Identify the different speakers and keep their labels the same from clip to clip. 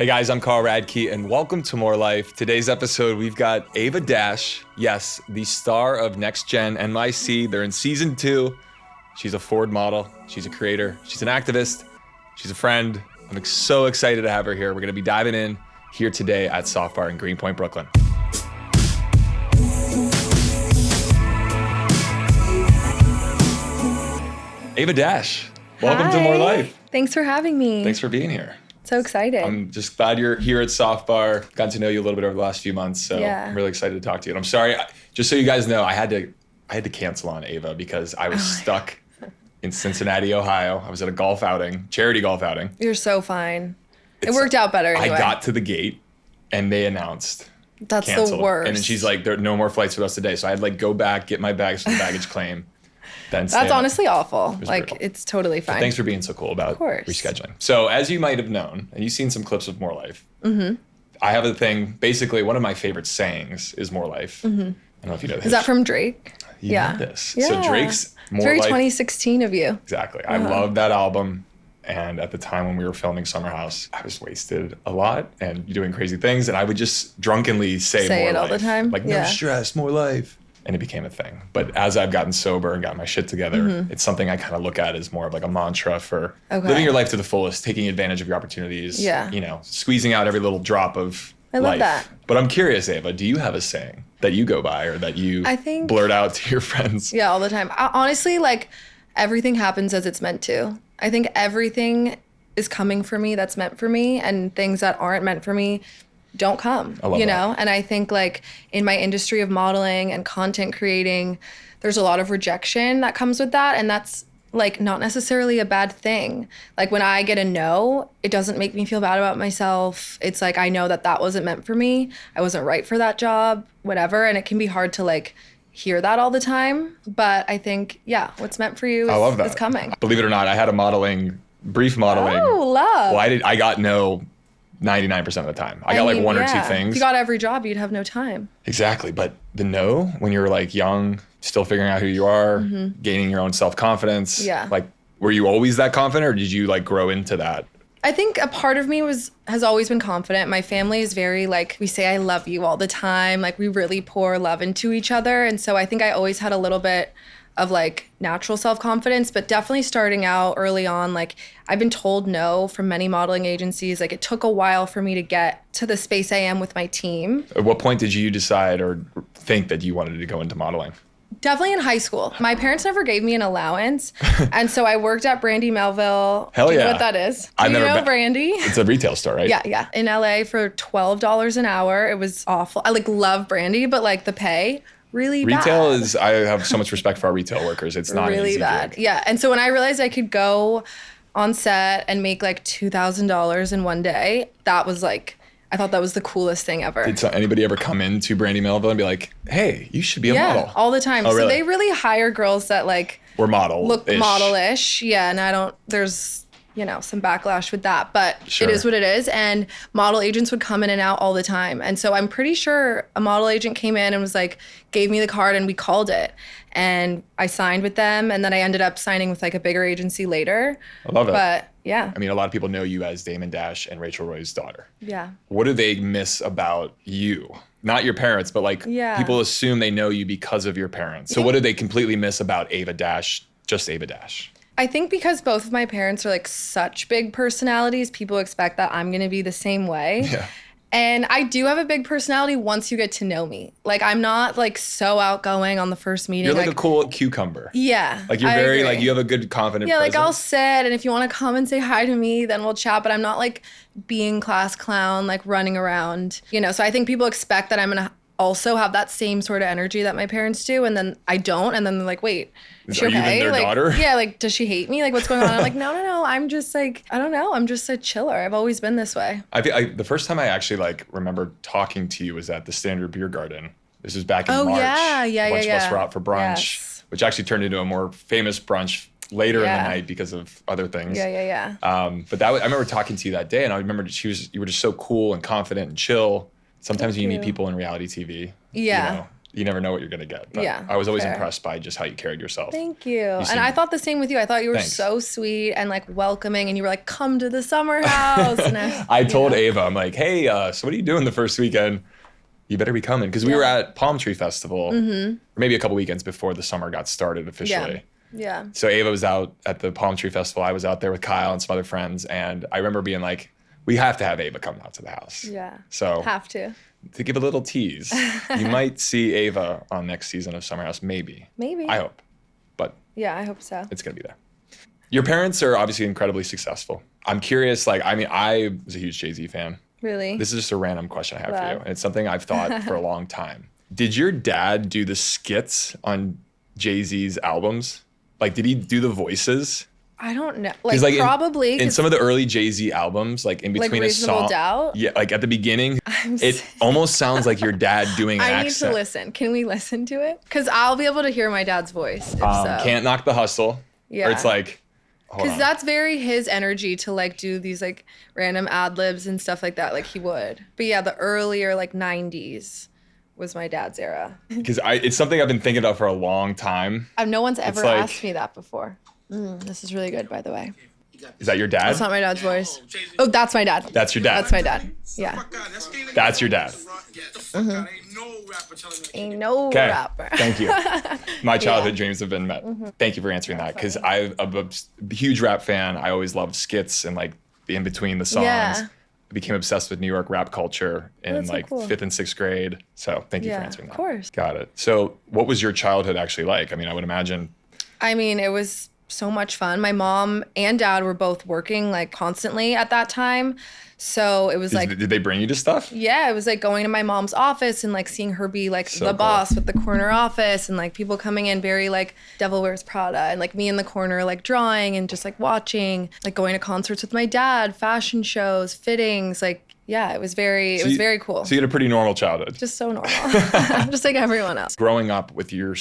Speaker 1: Hey guys, I'm Radke and welcome to More Life. Today's episode, we've got Ava Dash. Yes, the star of Next Gen NYC. They're in season 2. She's a Ford model. She's a creator. She's an activist. She's a friend. I'm so excited to have her here. We're gonna be diving in here today at Soft Bar in Greenpoint, Brooklyn. Ava Dash, welcome to More Life.
Speaker 2: Thanks for having me.
Speaker 1: Thanks for being here.
Speaker 2: So excited.
Speaker 1: I'm just glad you're here at Soft Bar. Got to know you a little bit over the last few months, so I'm really excited to talk to you. And I'm sorry, just so you guys know, I had to cancel on Ava because I was stuck in Cincinnati, Ohio. I was at a golf outing, charity golf outing.
Speaker 2: You're so fine. It worked out better anyway.
Speaker 1: I got to the gate and they announced
Speaker 2: That's
Speaker 1: canceled.
Speaker 2: the worst.
Speaker 1: And then she's like, there are no more flights for us today. So I had to go back, get my bags from the baggage claim.
Speaker 2: That's honestly awful.
Speaker 1: Brutal.
Speaker 2: It's totally fine.
Speaker 1: So thanks for being so cool about rescheduling. So as you might have known, and you've seen some clips of More Life, I have a thing, basically one of my favorite sayings is More Life. I don't know if you know this.
Speaker 2: Is that from Drake?
Speaker 1: You know this.
Speaker 2: Yeah.
Speaker 1: So Drake's More
Speaker 2: Very
Speaker 1: Life.
Speaker 2: 2016 of you.
Speaker 1: Exactly. I love that album. And at the time when we were filming Summer House, I was wasted a lot and doing crazy things. And I would just drunkenly say More
Speaker 2: it
Speaker 1: Life.
Speaker 2: all the time?
Speaker 1: Like, no stress, more life. And it became a thing. But as I've gotten sober and got my shit together, it's something I kind of look at as more of like a mantra for living your life to the fullest, taking advantage of your opportunities, squeezing out every little drop of life.
Speaker 2: I love that.
Speaker 1: But I'm curious, Ava, do you have a saying that you go by or that you blurt out to your friends?
Speaker 2: Yeah, all the time. Honestly, everything happens as it's meant to. I think everything is coming for me that's meant for me, and things that aren't meant for me don't come,
Speaker 1: I love that.
Speaker 2: And I think in my industry of modeling and content creating, there's a lot of rejection that comes with that. And that's not necessarily a bad thing. When I get a no, it doesn't make me feel bad about myself. It's I know that wasn't meant for me. I wasn't right for that job, whatever. And it can be hard to hear that all the time. But I think, what's meant for you is coming.
Speaker 1: Believe it or not, I had a brief modeling.
Speaker 2: Oh, love.
Speaker 1: Well, I got no 99% of the time. I got one or two things.
Speaker 2: If you got every job, you'd have no time.
Speaker 1: Exactly. But the no, when you're young, still figuring out who you are, gaining your own self-confidence.
Speaker 2: Yeah.
Speaker 1: Were you always that confident or did you grow into that?
Speaker 2: I think a part of me has always been confident. My family is very we say I love you all the time. We really pour love into each other. And so I think I always had a little bit of natural self-confidence, but definitely starting out early on, I've been told no from many modeling agencies. It took a while for me to get to the space I am with my team.
Speaker 1: At what point did you decide or think that you wanted to go into modeling?
Speaker 2: Definitely in high school. My parents never gave me an allowance. And so I worked at Brandy Melville.
Speaker 1: Hell yeah.
Speaker 2: Do you know what that is? Do you know Brandy?
Speaker 1: It's a retail store, right?
Speaker 2: Yeah. In LA for $12 an hour. It was awful. I love Brandy, but the pay, really bad.
Speaker 1: Retail is, I have so much respect for our retail workers. It's not
Speaker 2: really
Speaker 1: an easy
Speaker 2: bad.
Speaker 1: gig.
Speaker 2: Yeah. And so when I realized I could go on set and make $2,000 in one day, that was I thought that was the coolest thing ever.
Speaker 1: Did anybody ever come into Brandy Melville and be like, hey, you should be a model?
Speaker 2: Yeah, all the time.
Speaker 1: Oh,
Speaker 2: so
Speaker 1: really?
Speaker 2: they really hire girls that
Speaker 1: were model-ish.
Speaker 2: look model-ish. Yeah, and there's some backlash with that, but It is what it is. And model agents would come in and out all the time. And so I'm pretty sure a model agent came in and was gave me the card and we called it. And I signed with them. And then I ended up signing with a bigger agency later.
Speaker 1: I love it.
Speaker 2: But yeah.
Speaker 1: I mean, a lot of people know you as Damon Dash and Rachel Roy's daughter.
Speaker 2: Yeah.
Speaker 1: What do they miss about you? Not your parents, but people assume they know you because of your parents. So what do they completely miss about Ava Dash, just Ava Dash?
Speaker 2: I think because both of my parents are such big personalities, people expect that I'm going to be the same way.
Speaker 1: Yeah.
Speaker 2: And I do have a big personality once you get to know me. I'm not so outgoing on the first meeting.
Speaker 1: You're a cool cucumber.
Speaker 2: Yeah.
Speaker 1: You're very you have a good confident presence.
Speaker 2: I'll sit, and if you want to come and say hi to me, then we'll chat, but I'm not being class clown, running around. So I think people expect that I'm going to also have that same sort of energy that my parents do, and then I don't, and then they're wait, is she okay?
Speaker 1: Are you even their daughter?
Speaker 2: Yeah, does she hate me? What's going on? I'm no, I'm just I don't know, I'm just a chiller. I've always been this way.
Speaker 1: The first time I actually remember talking to you was at the Standard Beer Garden. This was back in March.
Speaker 2: Yeah.
Speaker 1: A bunch of us were out for brunch, which actually turned into a more famous brunch later in the night because of other things.
Speaker 2: Yeah.
Speaker 1: But I remember talking to you that day, and I remember you were just so cool and confident and chill. Sometimes you need people in reality TV.
Speaker 2: Yeah.
Speaker 1: you never know what you're gonna get. But
Speaker 2: Yeah,
Speaker 1: I was always
Speaker 2: fair.
Speaker 1: impressed by just how you carried yourself.
Speaker 2: Thank you.
Speaker 1: seem-
Speaker 2: And I thought the same with you. I thought you were
Speaker 1: Thanks.
Speaker 2: so sweet and like welcoming, and you were like, come to the summer house. And
Speaker 1: I told
Speaker 2: you know.
Speaker 1: Ava, I'm like, hey, so what are you doing the first weekend? You better be coming. Because we were at Palm Tree Festival, or maybe a couple weekends before the summer got started officially.
Speaker 2: Yeah.
Speaker 1: So Ava was out at the Palm Tree Festival. I was out there with Kyle and some other friends. And I remember being like, we have to have Ava come out to the house.
Speaker 2: Yeah.
Speaker 1: So
Speaker 2: Have to.
Speaker 1: to give a little tease, you might see Ava on next season of Summer House, maybe.
Speaker 2: Maybe.
Speaker 1: I hope. But
Speaker 2: Yeah, I hope so.
Speaker 1: it's going to be there. Your parents are obviously incredibly successful. I'm curious, like, I mean, I was a huge Jay-Z fan.
Speaker 2: Really?
Speaker 1: This is just a random question I have for
Speaker 2: Wow.
Speaker 1: you. And it's something I've thought for a long time. Did your dad do the skits on Jay-Z's albums? Like, did he do the voices?
Speaker 2: I don't know.
Speaker 1: 'Cause,
Speaker 2: Like,
Speaker 1: in-
Speaker 2: probably.
Speaker 1: In
Speaker 2: 'cause
Speaker 1: some of the early Jay-Z albums, like in between a
Speaker 2: Reasonable
Speaker 1: song.
Speaker 2: Doubt?
Speaker 1: Yeah, like at the beginning, it
Speaker 2: sick.
Speaker 1: almost sounds like your dad doing an
Speaker 2: I need
Speaker 1: accent.
Speaker 2: to listen. Can we listen to it? Because I'll be able to hear my dad's voice. If so.
Speaker 1: Can't Knock the Hustle.
Speaker 2: Yeah.
Speaker 1: Or it's like, hold
Speaker 2: Because
Speaker 1: on.
Speaker 2: that's very his energy to like do these like random ad libs and stuff like that. Like he would. But yeah, the earlier like 90s was my dad's era.
Speaker 1: Because it's something I've been thinking about for a long time.
Speaker 2: No one's ever
Speaker 1: like-
Speaker 2: asked me that before. This is really good, by the way.
Speaker 1: Is that your dad?
Speaker 2: That's not my dad's voice. Oh, that's my dad.
Speaker 1: That's your dad.
Speaker 2: That's my dad. Yeah.
Speaker 1: That's your dad.
Speaker 2: Ain't no
Speaker 1: Okay.
Speaker 2: rapper.
Speaker 1: Thank you. My childhood dreams have been met. Thank you for answering that. Because I'm a huge rap fan. I always loved skits and like the in between the songs.
Speaker 2: Yeah.
Speaker 1: I became obsessed with New York rap culture in
Speaker 2: that's so
Speaker 1: like
Speaker 2: cool.
Speaker 1: 5th and 6th grade. So thank you for
Speaker 2: Yeah,
Speaker 1: answering that.
Speaker 2: of course.
Speaker 1: Got it. So what was your childhood actually like? I mean, I would imagine.
Speaker 2: I mean, it was so much fun. My mom and dad were both working like constantly at that time. So it was like,
Speaker 1: Did they bring you to stuff?
Speaker 2: yeah, it was like going to my mom's office and like seeing her be like
Speaker 1: So
Speaker 2: the
Speaker 1: cool.
Speaker 2: boss with the corner office and like people coming in very like Devil Wears Prada and like me in the corner like drawing and just like watching, like going to concerts with my dad, fashion shows, fittings, like yeah, it was very cool.
Speaker 1: So you had a pretty normal childhood.
Speaker 2: Just so normal. Just like everyone else.
Speaker 1: Growing up with your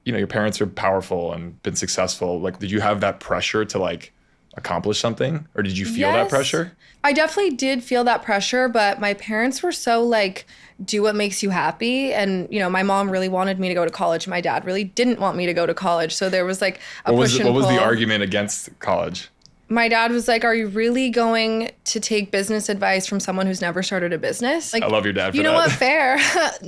Speaker 1: your parents are powerful and been successful. Like, did you have that pressure to like accomplish something, or did you feel that
Speaker 2: Yes.
Speaker 1: pressure?
Speaker 2: I definitely did feel that pressure, but my parents were so like, do what makes you happy. And, you know, my mom really wanted me to go to college. My dad really didn't want me to go to college. So there was like a push and
Speaker 1: What was
Speaker 2: pull.
Speaker 1: the argument against college?
Speaker 2: My dad was like, are you really going to take business advice from someone who's never started a business? Like,
Speaker 1: I love your dad for
Speaker 2: you know
Speaker 1: that.
Speaker 2: what, fair.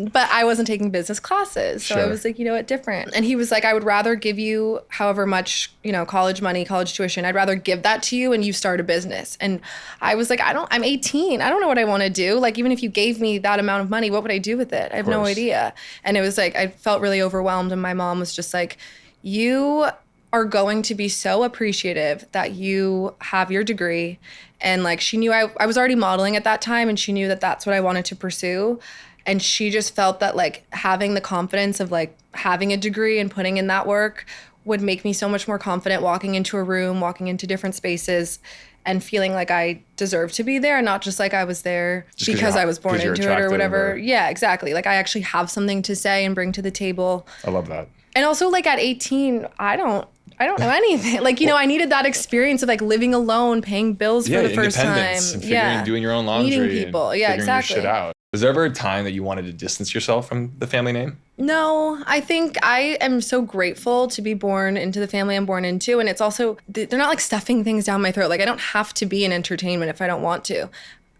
Speaker 2: But I wasn't taking business classes. So I
Speaker 1: Sure.
Speaker 2: was like, you know what, different. And he was like, I would rather give you however much, you know, college money, college tuition. I'd rather give that to you and you start a business. And I was like, I'm 18. I don't know what I want to do. Like, even if you gave me that amount of money, what would I do with it? I have no
Speaker 1: course.
Speaker 2: idea. And it was like, I felt really overwhelmed. And my mom was just like, you are going to be so appreciative that you have your degree. And like, she knew I was already modeling at that time and she knew that that's what I wanted to pursue. And she just felt that like having the confidence of like having a degree and putting in that work would make me so much more confident walking into a room, walking into different spaces and feeling like I deserved to be there and not just like I was there
Speaker 1: Just 'cause
Speaker 2: because
Speaker 1: you're
Speaker 2: I was born
Speaker 1: 'cause you're
Speaker 2: into it or
Speaker 1: attractive
Speaker 2: whatever.
Speaker 1: or-
Speaker 2: Yeah, exactly. Like I actually have something to say and bring to the table.
Speaker 1: I love that.
Speaker 2: And also like at 18, I don't know anything. Like, you know, I needed that experience of like living alone, paying bills for the first time.
Speaker 1: Independence and figuring, doing your own laundry,
Speaker 2: Meeting people.
Speaker 1: and
Speaker 2: Yeah,
Speaker 1: figuring
Speaker 2: exactly.
Speaker 1: your shit out. Was there ever a time that you wanted to distance yourself from the family name?
Speaker 2: No, I think I am so grateful to be born into the family I'm born into. And it's also, they're not like stuffing things down my throat. Like I don't have to be in entertainment if I don't want to.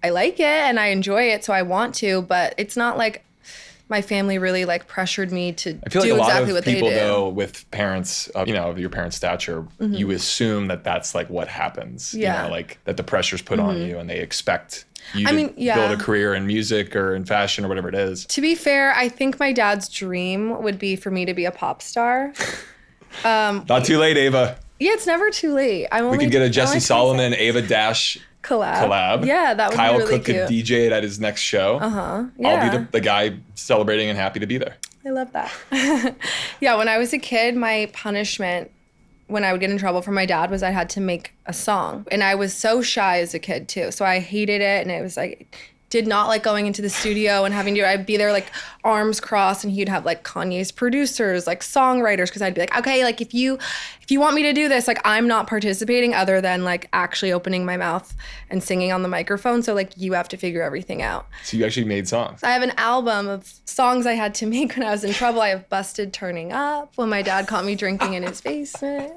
Speaker 2: I like it and I enjoy it, so I want to, but it's not like my family really like pressured me to
Speaker 1: I feel like
Speaker 2: do
Speaker 1: a lot
Speaker 2: exactly
Speaker 1: of
Speaker 2: what they
Speaker 1: people,
Speaker 2: do.
Speaker 1: though, with parents, of your parents' stature, you assume that that's like what happens.
Speaker 2: Yeah.
Speaker 1: You know, like that the pressure's put on you and they expect you to
Speaker 2: mean, yeah.
Speaker 1: build a career in music or in fashion or whatever it is.
Speaker 2: To be fair, I think my dad's dream would be for me to be a pop star.
Speaker 1: Not too late, Ava.
Speaker 2: Yeah, it's never too late.
Speaker 1: We could get a Jesse Solomon, Ava Dash collab.
Speaker 2: Yeah, that would
Speaker 1: Kyle
Speaker 2: be really
Speaker 1: Cook
Speaker 2: cute.
Speaker 1: could DJ it at his next show.
Speaker 2: Yeah.
Speaker 1: I'll be the guy celebrating and happy to be there.
Speaker 2: I love that. Yeah, when I was a kid, my punishment when I would get in trouble from my dad was I had to make a song. And I was so shy as a kid too. So I hated it and it was like did not like going into the studio and having to, I'd be there like arms crossed and he'd have like Kanye's producers, like songwriters. Cause I'd be like, okay, like if you want me to do this, like I'm not participating other than like actually opening my mouth and singing on the microphone. So like you have to figure everything out.
Speaker 1: So you actually made songs.
Speaker 2: I have an album of songs I had to make when I was in trouble. I have Busted Turning Up when my dad caught me drinking in his basement.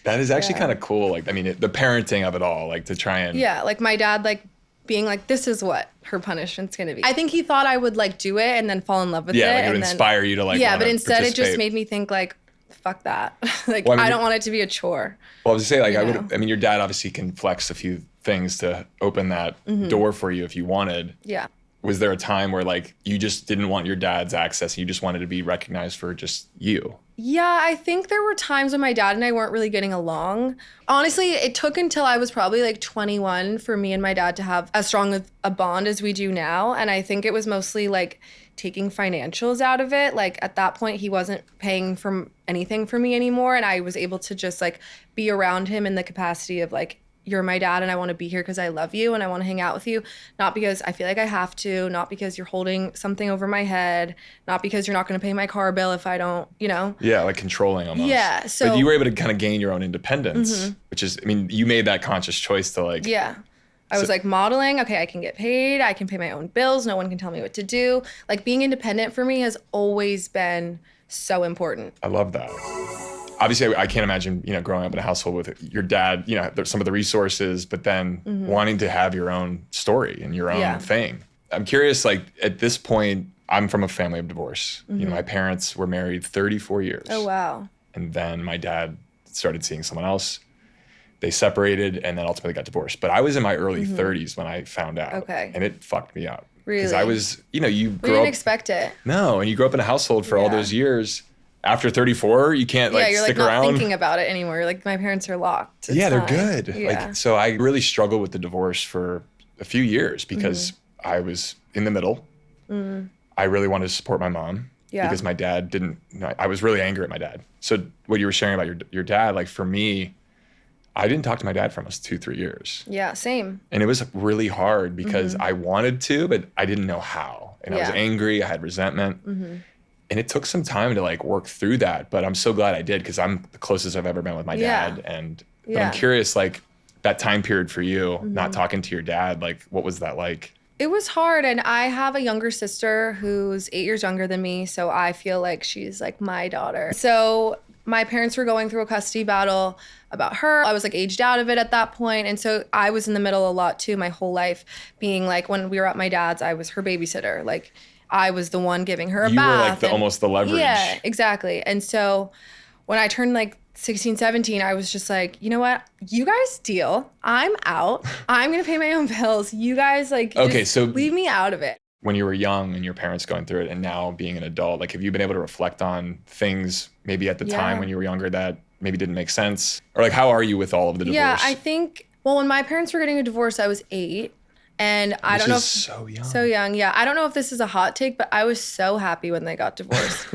Speaker 1: That is actually kind of cool. Like, I mean, the parenting of it all, like to try and.
Speaker 2: Yeah, like my dad, like being like, this is what her punishment's gonna be. I think he thought I would like do it and then fall in love with it.
Speaker 1: Yeah, like it
Speaker 2: and
Speaker 1: would
Speaker 2: then,
Speaker 1: inspire you to like.
Speaker 2: Yeah, but instead it just
Speaker 1: participate.
Speaker 2: made me think like, fuck that. Like,
Speaker 1: Well, I mean,
Speaker 2: I don't want it to be a chore.
Speaker 1: Well, I was gonna say, like,
Speaker 2: You know?
Speaker 1: I mean, your dad obviously can flex a few things to open that door for you if you wanted.
Speaker 2: Yeah.
Speaker 1: Was there a time where like you just didn't want your dad's access and you just wanted to be recognized for just you?
Speaker 2: Yeah, I think there were times when my dad and I weren't really getting along. Honestly, it took until I was probably like 21 for me and my dad to have as strong a bond as we do now. And I think it was mostly like taking financials out of it. Like at that point, he wasn't paying for anything for me anymore. And I was able to just like be around him in the capacity of like, you're my dad and I want to be here because I love you and I want to hang out with you. Not because I feel like I have to, not because you're holding something over my head, not because you're not going to pay my car bill if I don't, you know?
Speaker 1: Yeah, like controlling almost.
Speaker 2: Yeah, so.
Speaker 1: But you were able to kind of gain your own independence, which is, I mean, you made that conscious choice to like.
Speaker 2: Yeah. I was like modeling, okay, I can get paid, I can pay my own bills, no one can tell me what to do. Like being independent for me has always been so important.
Speaker 1: I love that. Obviously, I can't imagine, you know, growing up in a household with your dad, you know, there's some of the resources, but then wanting to have your own story and your own thing. I'm curious, like at this point, I'm from a family of divorce. You know, my parents were married 34 years.
Speaker 2: Oh, wow.
Speaker 1: And then my dad started seeing someone else. They separated and then ultimately got divorced. But I was in my early 30s when I found out.
Speaker 2: Okay.
Speaker 1: And it fucked me up.
Speaker 2: Really?
Speaker 1: Because I was, you know, you
Speaker 2: We
Speaker 1: grow
Speaker 2: didn't
Speaker 1: up.
Speaker 2: expect it.
Speaker 1: No, and you grow up in a household for all
Speaker 2: Yeah.
Speaker 1: those years. After 34, you can't like
Speaker 2: Yeah, you're
Speaker 1: stick
Speaker 2: like not
Speaker 1: around.
Speaker 2: thinking about it anymore. You're like, my parents are locked. It's
Speaker 1: Yeah, they're
Speaker 2: fine.
Speaker 1: good.
Speaker 2: Yeah.
Speaker 1: Like, so I really struggled with the divorce for a few years because I was in the middle. I really wanted to support my mom
Speaker 2: Yeah.
Speaker 1: because my dad didn't. I was really angry at my dad. So what you were sharing about your dad, like for me, I didn't talk to my dad for almost 2-3 years.
Speaker 2: Yeah, same.
Speaker 1: And it was really hard because I wanted to, but I didn't know how. And I was
Speaker 2: Yeah.
Speaker 1: angry. I had resentment. And it took some time to like work through that. But I'm so glad I did because I'm the closest I've ever been with my dad. And but I'm curious, like that time period for you, not talking to your dad, like what was that like?
Speaker 2: It was hard. And I have a younger sister who's 8 years younger than me. So I feel like she's like my daughter. So my parents were going through a custody battle about her. I was like aged out of it at that point. And so I was in the middle a lot too, my whole life, being like when we were at my dad's, I was her babysitter. Like I was the one giving her a
Speaker 1: You
Speaker 2: bath.
Speaker 1: were like almost the leverage.
Speaker 2: Yeah, exactly. And so when I turned like 16, 17, I was just like, you know what? You guys deal. I'm out. I'm going to pay my own bills. You guys like,
Speaker 1: Okay,
Speaker 2: just
Speaker 1: so-
Speaker 2: leave me out of it.
Speaker 1: When you were young and your parents going through it and now being an adult, like have you been able to reflect on things maybe at the time when you were younger that maybe didn't make sense? Or like how are you with all of the divorce?
Speaker 2: Yeah, I think, well, when my parents were getting a divorce, I was 8. And I don't know if,
Speaker 1: so young.
Speaker 2: so young. Yeah. I don't know if this is a hot take, but I was so happy when they got divorced.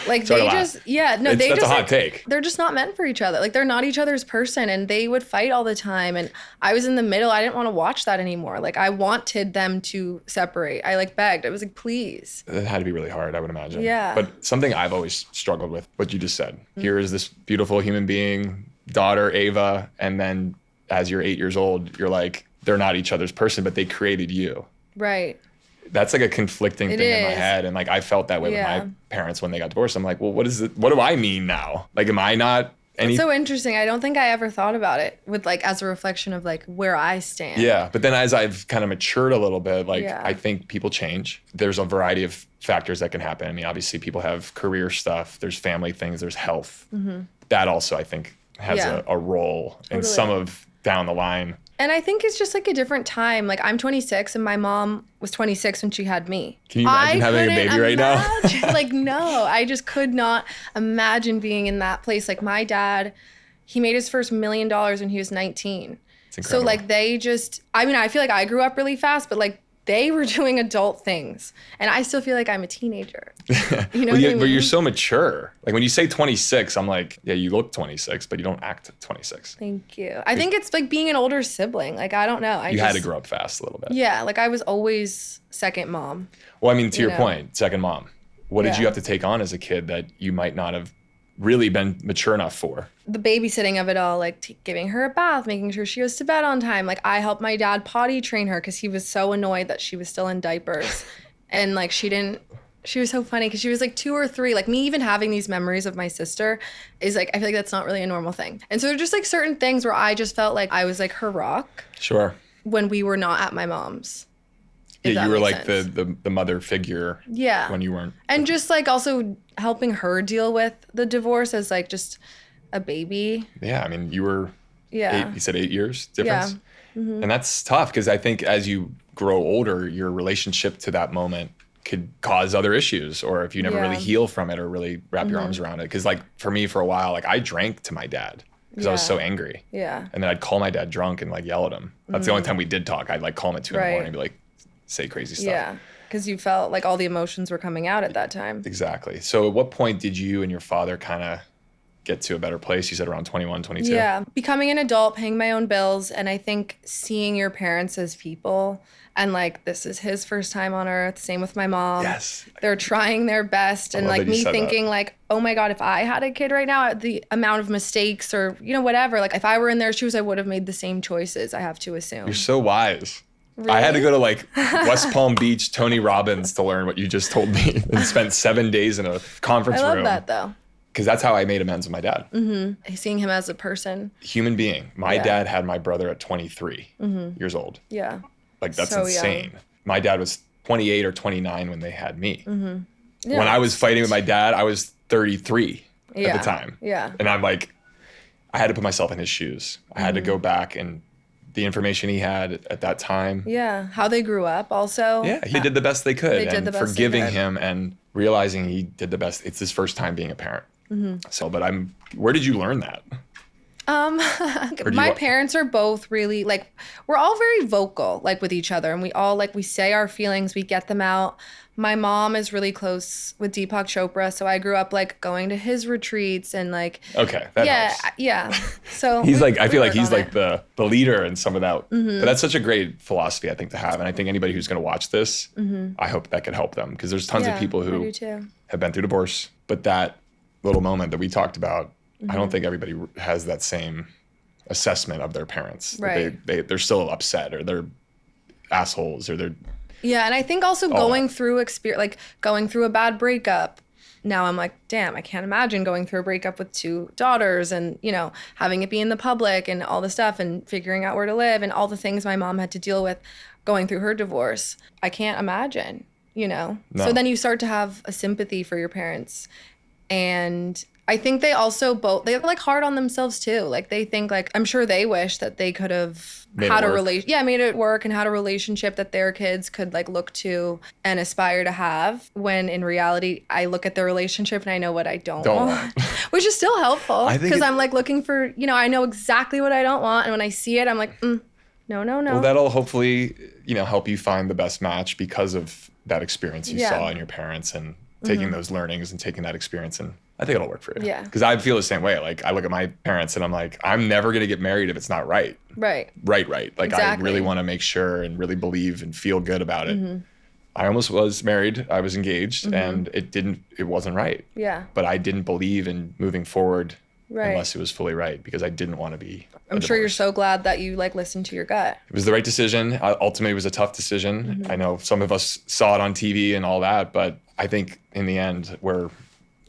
Speaker 2: Like
Speaker 1: So
Speaker 2: they
Speaker 1: do I.
Speaker 2: just, yeah, no, they
Speaker 1: That's
Speaker 2: just
Speaker 1: a hot
Speaker 2: like,
Speaker 1: take.
Speaker 2: They're just not meant for each other. Like they're not each other's person and they would fight all the time. And I was in the middle. I didn't want to watch that anymore. Like I wanted them to separate. I like begged. I was like, please.
Speaker 1: It had to be really hard, I would imagine.
Speaker 2: Yeah.
Speaker 1: But something I've always struggled with, what you just said. Here is this beautiful human being, daughter, Ava, and then as you're 8 years old, you're like, they're not each other's person, but they created you.
Speaker 2: Right.
Speaker 1: That's like a conflicting
Speaker 2: It
Speaker 1: thing in my
Speaker 2: is.
Speaker 1: head. And like, I felt that way with
Speaker 2: Yeah.
Speaker 1: my parents when they got divorced. I'm like, well, what is it? What do I mean now? Like, am I not any?
Speaker 2: It's so interesting. I don't think I ever thought about it with like as a reflection of like where I stand.
Speaker 1: Yeah. But then as I've kind of matured a little bit, like
Speaker 2: Yeah.
Speaker 1: I think people change. There's a variety of factors that can happen. I mean, obviously people have career stuff, there's family things, there's health. That also I think has
Speaker 2: Yeah.
Speaker 1: a role in
Speaker 2: Totally.
Speaker 1: some of down the line.
Speaker 2: And I think it's just like a different time. Like I'm 26 and my mom was 26 when she had me.
Speaker 1: Can you imagine having a
Speaker 2: couldn't
Speaker 1: baby right now?
Speaker 2: imagine- like no, I just could not imagine being in that place. Like my dad, he made his first $1 million when he was 19.
Speaker 1: It's
Speaker 2: So
Speaker 1: incredible.
Speaker 2: like they just, I mean, I feel like I grew up really fast, but like they were doing adult things. And I still feel like I'm a teenager. You know
Speaker 1: But
Speaker 2: what I mean?
Speaker 1: you're so mature. Like when you say 26, I'm like, yeah, you look 26, but you don't act 26.
Speaker 2: Thank you. I think it's like being an older sibling. Like, I don't know.
Speaker 1: You had to grow up fast a little bit.
Speaker 2: Yeah, like I was always second mom.
Speaker 1: Well, I mean, to
Speaker 2: You
Speaker 1: your
Speaker 2: know?
Speaker 1: point, second mom. What did
Speaker 2: Yeah.
Speaker 1: you have to take on as a kid that you might not have really been mature enough for?
Speaker 2: The babysitting of it all, like giving her a bath, making sure she goes to bed on time. Like I helped my dad potty train her because he was so annoyed that she was still in diapers. And like she was so funny because she was like 2 or 3. Like me even having these memories of my sister is like, I feel like that's not really a normal thing. And so there's just like certain things where I just felt like I was like her rock
Speaker 1: Sure.
Speaker 2: when we were not at my mom's. if
Speaker 1: Yeah,
Speaker 2: that
Speaker 1: you were
Speaker 2: makes
Speaker 1: like
Speaker 2: sense.
Speaker 1: the mother figure
Speaker 2: Yeah.
Speaker 1: when you weren't.
Speaker 2: And just like also helping her deal with the divorce as like just a baby.
Speaker 1: Yeah, I mean, you were
Speaker 2: Yeah.
Speaker 1: you said 8 years difference.
Speaker 2: Yeah. Mm-hmm.
Speaker 1: And that's tough because I think as you grow older, your relationship to that moment could cause other issues, or if you never really
Speaker 2: Yeah.
Speaker 1: heal from it or really wrap your arms around it. Because like for me, for a while, like I drank to my dad because I was
Speaker 2: Yeah.
Speaker 1: so angry.
Speaker 2: Yeah.
Speaker 1: And then I'd call my dad drunk and like yell at him. That's the only time we did talk. I'd like call him at 2 in the
Speaker 2: Right.
Speaker 1: morning and be like, say crazy stuff.
Speaker 2: Yeah. Because you felt like all the emotions were coming out at that time.
Speaker 1: Exactly. So at what point did you and your father kind of get to a better place? You said around 21, 22.
Speaker 2: Yeah. Becoming an adult, paying my own bills, and I think seeing your parents as people and like this is his first time on earth. Same with my mom.
Speaker 1: Yes.
Speaker 2: They're trying their best. And
Speaker 1: love
Speaker 2: like
Speaker 1: that you
Speaker 2: me
Speaker 1: said that.
Speaker 2: thinking like, oh my God, if I had a kid right now, the amount of mistakes or, you know, whatever, like if I were in their shoes, I would have made the same choices, I have to assume.
Speaker 1: You're so wise. I had to go to like West Palm Beach, Tony Robbins to learn what you just told me and spent 7 days in a conference
Speaker 2: I love
Speaker 1: room.
Speaker 2: that though.
Speaker 1: Because that's how I made amends with my dad.
Speaker 2: Seeing him as a person.
Speaker 1: Human being. My
Speaker 2: Yeah.
Speaker 1: dad had my brother at 23 years old.
Speaker 2: Yeah.
Speaker 1: Like that's
Speaker 2: So young.
Speaker 1: insane. My dad was 28 or 29 when they had me.
Speaker 2: Yeah.
Speaker 1: When I was fighting with my dad, I was 33 at
Speaker 2: Yeah.
Speaker 1: the time.
Speaker 2: Yeah.
Speaker 1: And I'm like, I had to put myself in his shoes. I had to go back and the information he had at that time.
Speaker 2: Yeah. How they grew up also.
Speaker 1: Yeah, he did the best they could.
Speaker 2: They did
Speaker 1: and
Speaker 2: the best they
Speaker 1: forgiving
Speaker 2: could.
Speaker 1: him and realizing he did the best. It's his first time being a parent.
Speaker 2: Mm-hmm.
Speaker 1: So, but where did you learn that? do you
Speaker 2: My
Speaker 1: wa-
Speaker 2: parents are both really like we're all very vocal like with each other, and we all like we say our feelings, we get them out. My mom is really close with Deepak Chopra, so I grew up like going to his retreats and like
Speaker 1: Okay, that helps.
Speaker 2: yeah. So
Speaker 1: He's
Speaker 2: we-
Speaker 1: I
Speaker 2: we
Speaker 1: feel like
Speaker 2: work
Speaker 1: he's
Speaker 2: on
Speaker 1: like
Speaker 2: it.
Speaker 1: the leader in some of that. But that's such a great philosophy, I think, to have. And I think anybody who's going to watch this, I hope that could help them because there's tons of people
Speaker 2: I
Speaker 1: who
Speaker 2: do too.
Speaker 1: have been through divorce, but that little moment that we talked about, I
Speaker 2: Mm-hmm.
Speaker 1: don't think everybody has that same assessment of their parents. That
Speaker 2: Right.
Speaker 1: they're still upset or they're assholes or they're
Speaker 2: Yeah, and I think also
Speaker 1: All
Speaker 2: going through going through a bad breakup. Now I'm like, damn, I can't imagine going through a breakup with 2 daughters and, you know, having it be in the public and all the stuff and figuring out where to live and all the things my mom had to deal with going through her divorce. I can't imagine, you know.
Speaker 1: No.
Speaker 2: So then you start to have a sympathy for your parents. And I think they also they're like hard on themselves too. Like they think like, I'm sure they wish that they could have
Speaker 1: Made
Speaker 2: had
Speaker 1: it
Speaker 2: a
Speaker 1: work.
Speaker 2: made it work and had a relationship that their kids could like look to and aspire to have, when in reality I look at their relationship and I know what I don't want. Which is still helpful
Speaker 1: I think
Speaker 2: because
Speaker 1: it-
Speaker 2: I'm like looking for, you know, I know exactly what I don't want, and when I see it I'm like, no.
Speaker 1: Well, that'll hopefully, help you find the best match because of that experience you
Speaker 2: Yeah.
Speaker 1: saw in your parents and taking those learnings and taking that experience. And I think it'll work for you.
Speaker 2: Yeah.
Speaker 1: Because I feel the same way. Like I look at my parents and I'm like, I'm never going to get married if it's not right.
Speaker 2: Right.
Speaker 1: Right. Like
Speaker 2: Exactly.
Speaker 1: I really want to make sure and really believe and feel good about it. I almost was married. I was engaged and it wasn't right.
Speaker 2: Yeah.
Speaker 1: But I didn't believe in moving forward
Speaker 2: Right.
Speaker 1: unless it was fully right because I didn't want to be.
Speaker 2: I'm sure you're so glad that you like listened to your gut.
Speaker 1: It was the right decision. Ultimately, it was a tough decision. I know some of us saw it on TV and all that, but I think in the end, we're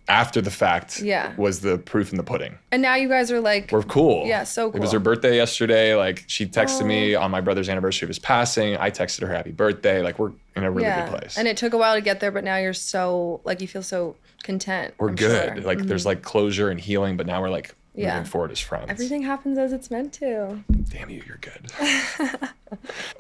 Speaker 1: after the fact
Speaker 2: Yeah.
Speaker 1: was the proof in the pudding.
Speaker 2: And now you guys are like,
Speaker 1: We're cool.
Speaker 2: Yeah, so
Speaker 1: It was
Speaker 2: cool.
Speaker 1: her birthday yesterday. Like she texted me on my brother's anniversary of his passing. I texted her happy birthday. Like we're in a really good place.
Speaker 2: And it took a while to get there, but now you're so like you feel so content.
Speaker 1: We're
Speaker 2: I'm
Speaker 1: good.
Speaker 2: sure.
Speaker 1: Like there's like closure and healing, but now we're like
Speaker 2: Yeah.
Speaker 1: moving forward as friends.
Speaker 2: Everything happens as it's meant to.
Speaker 1: Damn you, you're good.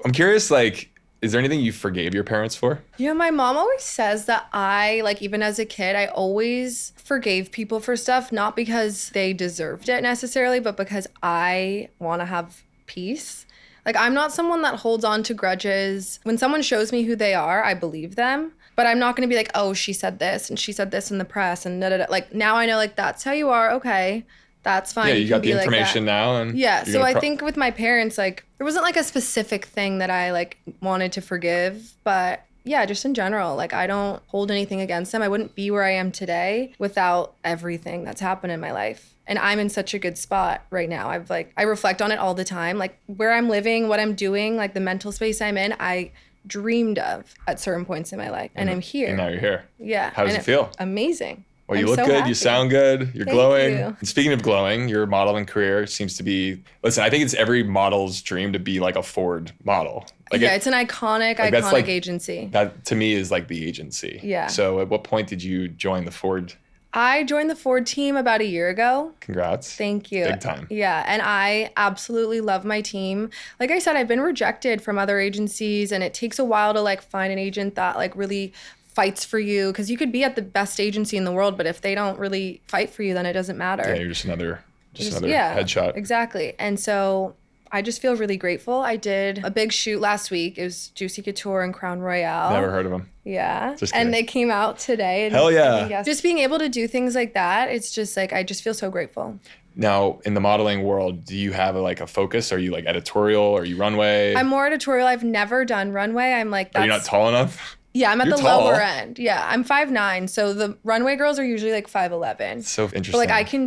Speaker 1: I'm curious, like, is there anything you forgave your parents for?
Speaker 2: You know, my mom always says that I, like, even as a kid, I always forgave people for stuff, not because they deserved it necessarily, but because I want to have peace. Like, I'm not someone that holds on to grudges. When someone shows me who they are, I believe them. But I'm not going to be like, oh, she said this and she said this in the press and da-da-da. Like, now I know, like, that's how you are. Okay, that's fine.
Speaker 1: Yeah, you
Speaker 2: can
Speaker 1: got the
Speaker 2: be like
Speaker 1: information
Speaker 2: that.
Speaker 1: now. And
Speaker 2: Yeah, so I think with my parents, like, there wasn't, like, a specific thing that I, like, wanted to forgive. But, yeah, just in general, like, I don't hold anything against them. I wouldn't be where I am today without everything that's happened in my life. And I'm in such a good spot right now. I reflect on it all the time. Like, where I'm living, what I'm doing, like, the mental space I'm in, I dreamed of at certain points in my life. And I'm here.
Speaker 1: And now you're here.
Speaker 2: Yeah.
Speaker 1: How does it feel?
Speaker 2: Amazing.
Speaker 1: Well, you
Speaker 2: I'm
Speaker 1: look
Speaker 2: so
Speaker 1: good.
Speaker 2: happy.
Speaker 1: You sound good. You're
Speaker 2: Thank
Speaker 1: glowing.
Speaker 2: you.
Speaker 1: And speaking of glowing, your modeling career seems to be, listen, I think it's every model's dream to be like a Ford model. Like
Speaker 2: it's an iconic
Speaker 1: like,
Speaker 2: agency.
Speaker 1: That to me is like the agency.
Speaker 2: Yeah.
Speaker 1: So at what point did you join the Ford?
Speaker 2: I joined the Ford team about a year ago.
Speaker 1: Congrats.
Speaker 2: Thank you.
Speaker 1: Big time.
Speaker 2: Yeah, and I absolutely love my team. Like I said, I've been rejected from other agencies, and it takes a while to like find an agent that like really fights for you, because you could be at the best agency in the world, but if they don't really fight for you, then it doesn't matter.
Speaker 1: Yeah, you're just another headshot.
Speaker 2: Exactly. And so I just feel really grateful. I did a big shoot last week. It was Juicy Couture and Crown Royale.
Speaker 1: Never heard of them.
Speaker 2: Yeah.
Speaker 1: Just kidding.
Speaker 2: And they came out today. And
Speaker 1: Hell yeah.
Speaker 2: Just being able to do things like that, it's just like, I just feel so grateful.
Speaker 1: Now, in the modeling world, do you have like a focus? Are you like editorial? Are you runway?
Speaker 2: I'm more editorial. I've never done runway. I'm like,
Speaker 1: Are you not tall enough?
Speaker 2: Yeah, I'm at
Speaker 1: You're
Speaker 2: the
Speaker 1: tall.
Speaker 2: lower end. Yeah, I'm 5'9", so the runway girls are usually like 5'11".
Speaker 1: So interesting.
Speaker 2: But like I can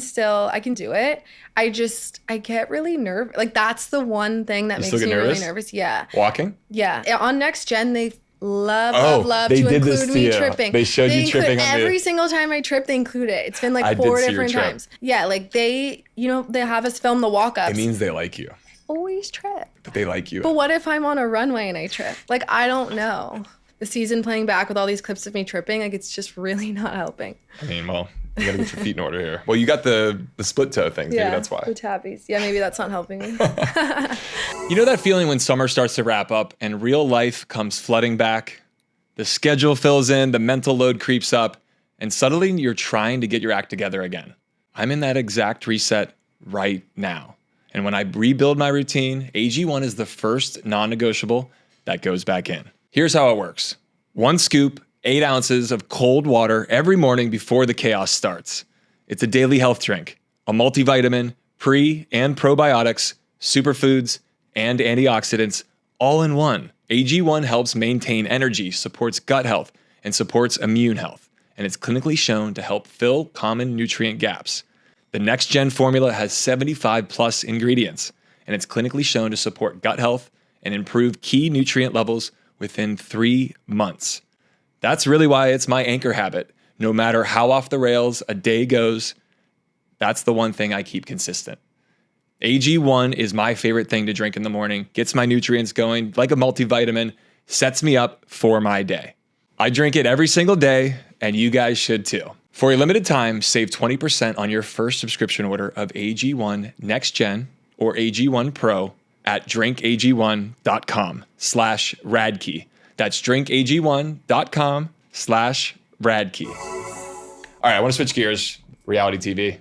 Speaker 2: do it. I get really nervous. Like that's the one thing that makes me really nervous. Yeah.
Speaker 1: Walking?
Speaker 2: Yeah. On Next Gen, they love
Speaker 1: they
Speaker 2: to
Speaker 1: did this
Speaker 2: include
Speaker 1: to
Speaker 2: me
Speaker 1: you.
Speaker 2: tripping.
Speaker 1: They showed you tripping on
Speaker 2: every single time I trip, they include it. It's been like 4 different times. Yeah, like they have us film the walk-ups.
Speaker 1: It means they like you.
Speaker 2: Always trip.
Speaker 1: But they like you.
Speaker 2: But what if I'm on a runway and I trip? Like I don't know. The season playing back with all these clips of me tripping, like it's just really not helping.
Speaker 1: I mean, well, you gotta get your feet in order here. Well, you got the split toe thing. Maybe that's why.
Speaker 2: The tabbies. Yeah, maybe that's not helping me.
Speaker 1: You know that feeling when summer starts to wrap up and real life comes flooding back? The schedule fills in, the mental load creeps up, and suddenly you're trying to get your act together again. I'm in that exact reset right now. And when I rebuild my routine, AG1 is the first non-negotiable that goes back in. Here's how it works. 1 scoop, 8 ounces of cold water every morning before the chaos starts. It's a daily health drink, a multivitamin, pre- and probiotics, superfoods, and antioxidants all in one. AG1 helps maintain energy, supports gut health, and supports immune health. And it's clinically shown to help fill common nutrient gaps. The Next Gen formula has 75 plus ingredients, and it's clinically shown to support gut health and improve key nutrient levels within 3 months. That's really why it's my anchor habit. No matter how off the rails a day goes, that's the one thing I keep consistent. AG1 is my favorite thing to drink in the morning, gets my nutrients going like a multivitamin, sets me up for my day. I drink it every single day, and you guys should too. For a limited time, save 20% on your first subscription order of AG1 Next Gen or AG1 Pro at drinkag1.com/Radke. That's drinkag1.com/Radke. All right, I want to switch gears. Reality TV.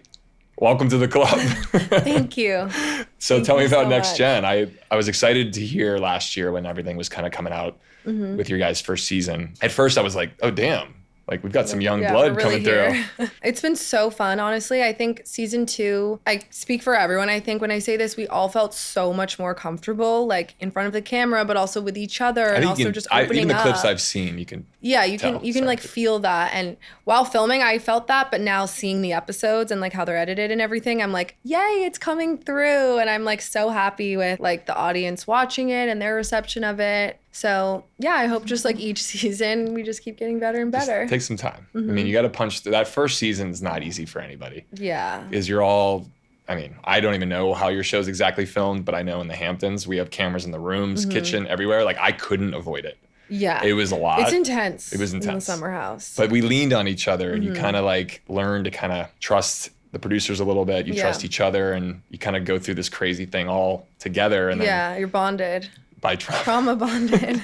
Speaker 1: Welcome to the club.
Speaker 2: Thank you.
Speaker 1: So tell me about Next Gen. I was excited to hear last year when everything was kind of coming out with your guys' first season. At first I was like, oh damn. Like we've got some young blood coming through.
Speaker 2: It's been so fun, honestly. I think season 2, I speak for everyone. I think when I say this, we all felt so much more comfortable, like in front of the camera, but also with each other, and also just opening up.
Speaker 1: Even the clips I've seen, you can.
Speaker 2: Yeah, you can like feel that. And while filming, I felt that, but now seeing the episodes and like how they're edited and everything, I'm like, yay, it's coming through. And I'm like so happy with like the audience watching it and their reception of it. So yeah, I hope just like each season we just keep getting better and better.
Speaker 1: Just take some time. I mean, you got to punch through. That first season is not easy for anybody.
Speaker 2: Yeah.
Speaker 1: Because you're all, I mean, I don't even know how your show's exactly filmed, but I know in the Hamptons, we have cameras in the rooms, kitchen, everywhere. Like I couldn't avoid it.
Speaker 2: Yeah.
Speaker 1: It was a lot.
Speaker 2: It's intense.
Speaker 1: It was intense.
Speaker 2: In the summer house.
Speaker 1: But we leaned on each other and you kind of like learn to kind of trust the producers a little bit. You trust each other and you kind of go through this crazy thing all together. And then
Speaker 2: you're bonded.
Speaker 1: By
Speaker 2: trauma bonded.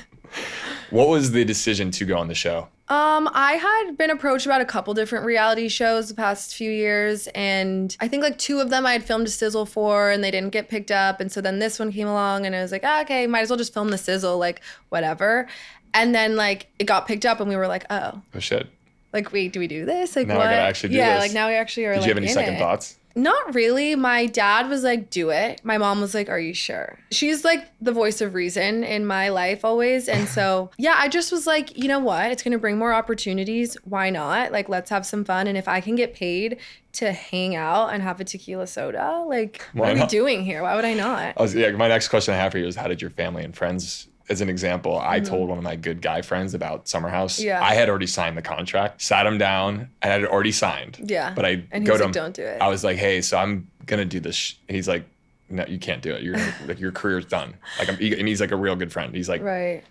Speaker 1: What was the decision to go on the show?
Speaker 2: I had been approached about a couple different reality shows the past few years, and I think like 2 of them I had filmed a sizzle for and they didn't get picked up. And so then this one came along and I was like, okay, might as well just film the sizzle, like whatever. And then like it got picked up and we were like, oh
Speaker 1: shit.
Speaker 2: Like, wait, do we do this? Like,
Speaker 1: now
Speaker 2: what?
Speaker 1: I gotta actually do this.
Speaker 2: Yeah, like now we actually are.
Speaker 1: Did
Speaker 2: like,
Speaker 1: you have any second thoughts?
Speaker 2: Not really. My dad was like, do it. My mom was like, are you sure? She's like the voice of reason in my life always. And so, yeah, I just was like, you know what? It's going to bring more opportunities. Why not? Like, let's have some fun. And if I can get paid to hang out and have a tequila soda, like, what are we doing here? Why would I not?
Speaker 1: My next question I have for you is, how did your family and friends, as an example, I told one of my good guy friends about Summer House.
Speaker 2: Yeah.
Speaker 1: I had already signed the contract, sat him down, and I had already signed.
Speaker 2: Yeah.
Speaker 1: But
Speaker 2: and he was like, don't do it.
Speaker 1: I was like, hey, so I'm gonna do this. And he's like, no, you can't do it. You're gonna, like, your career's done. Like, and he's like a real good friend. He's like,
Speaker 2: right.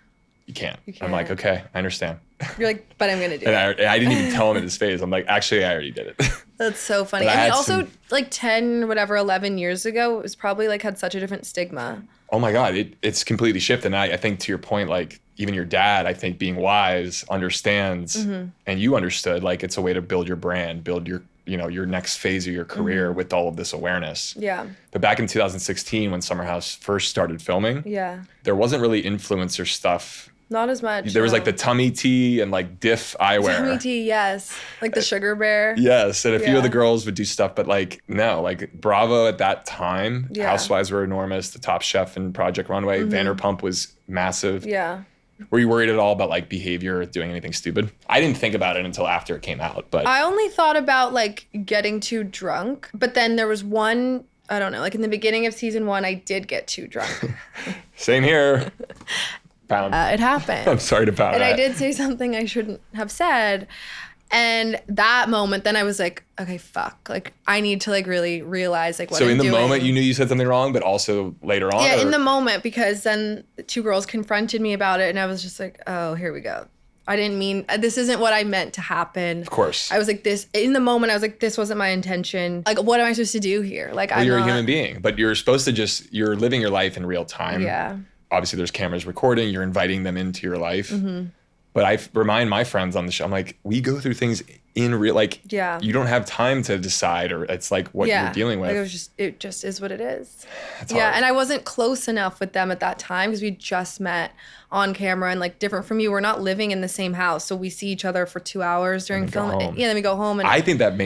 Speaker 1: You can't. I'm like, okay, I understand.
Speaker 2: You're like, but I'm gonna do it.
Speaker 1: And I didn't even tell him in his face. I'm like, actually, I already did it.
Speaker 2: That's so funny. And he also, like 10, whatever, 11 years ago, it was probably like had such a different stigma.
Speaker 1: Oh my God, it's completely shifted. And I think to your point, like even your dad, I think being wise understands, and you understood, like it's a way to build your brand, build your, your next phase of your career with all of this awareness.
Speaker 2: Yeah.
Speaker 1: But back in 2016, when Summer House first started filming, there wasn't really influencer stuff.
Speaker 2: Not as much.
Speaker 1: There was like the tummy tea and like Diff eyewear.
Speaker 2: Tummy tea, yes. Like the Sugar Bear.
Speaker 1: Yes, and a few of the girls would do stuff, but like no, like Bravo at that time, Housewives were enormous. The Top Chef and Project Runway, Vanderpump was massive.
Speaker 2: Yeah.
Speaker 1: Were you worried at all about like behavior, doing anything stupid? I didn't think about it until after it came out, but
Speaker 2: I only thought about like getting too drunk. But then there was one, I don't know, like in the beginning of season 1, I did get too drunk.
Speaker 1: Same here.
Speaker 2: It happened.
Speaker 1: I'm sorry to pound.
Speaker 2: And I did say something I shouldn't have said. And that moment, then I was like, okay, fuck. Like, I need to like really realize like what I'm doing.
Speaker 1: So in the moment, you knew you said something wrong, but also later on?
Speaker 2: Yeah, in the moment, because then the 2 girls confronted me about it. And I was just like, oh, here we go. I didn't mean, this isn't what I meant to happen.
Speaker 1: Of course.
Speaker 2: I was like in the moment, I was like, this wasn't my intention. Like, what am I supposed to do here? Like,
Speaker 1: you're a human being, but you're supposed to you're living your life in real time.
Speaker 2: Yeah.
Speaker 1: Obviously there's cameras recording, you're inviting them into your life. But I remind my friends on the show, I'm like, we go through things in real, like, you don't have time to decide, or it's like what you're dealing with.
Speaker 2: Like it just is what it is.
Speaker 1: That's hard.
Speaker 2: And I wasn't close enough with them at that time because we just met on camera, and like different from you, we're not living in the same house. So we see each other for 2 hours during film. Yeah, then we go home. And
Speaker 1: I think that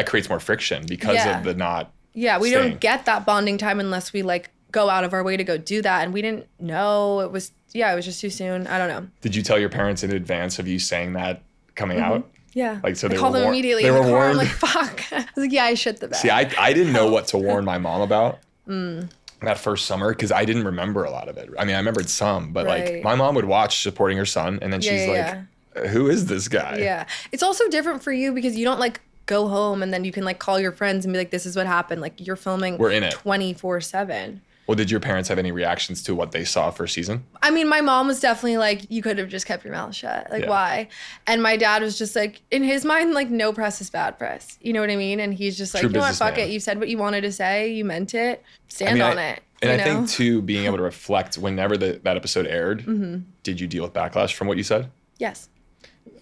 Speaker 1: creates more friction because of the not
Speaker 2: we
Speaker 1: staying.
Speaker 2: don't get that bonding time unless we like go out of our way to go do that. And we didn't know. It was just too soon. I don't know.
Speaker 1: Did you tell your parents in advance of you saying that coming out?
Speaker 2: Yeah.
Speaker 1: Like, so
Speaker 2: I called them immediately.
Speaker 1: They
Speaker 2: in
Speaker 1: were
Speaker 2: the car.
Speaker 1: warned?
Speaker 2: I'm like, fuck. I was like, yeah, I shit the bed.
Speaker 1: See, I didn't know what to warn my mom about that first summer because I didn't remember a lot of it. I mean, I remembered some, but like my mom would watch Supporting Her Son, and then she's like, who is this guy?
Speaker 2: Yeah. It's also different for you because you don't like go home and then you can like call your friends and be like, this is what happened. Like, you're filming
Speaker 1: We're in it
Speaker 2: 24/7.
Speaker 1: Well, did your parents have any reactions to what they saw first season?
Speaker 2: I mean, my mom was definitely like, you could have just kept your mouth shut. Like, why? And my dad was just like, in his mind, like, no press is bad press. You know what I mean? And he's just like, you know what, fuck it. You said what you wanted to say. You meant it. Stand on it.
Speaker 1: And I think, too, being able to reflect whenever that episode aired, did you deal with backlash from what you said?
Speaker 2: Yes.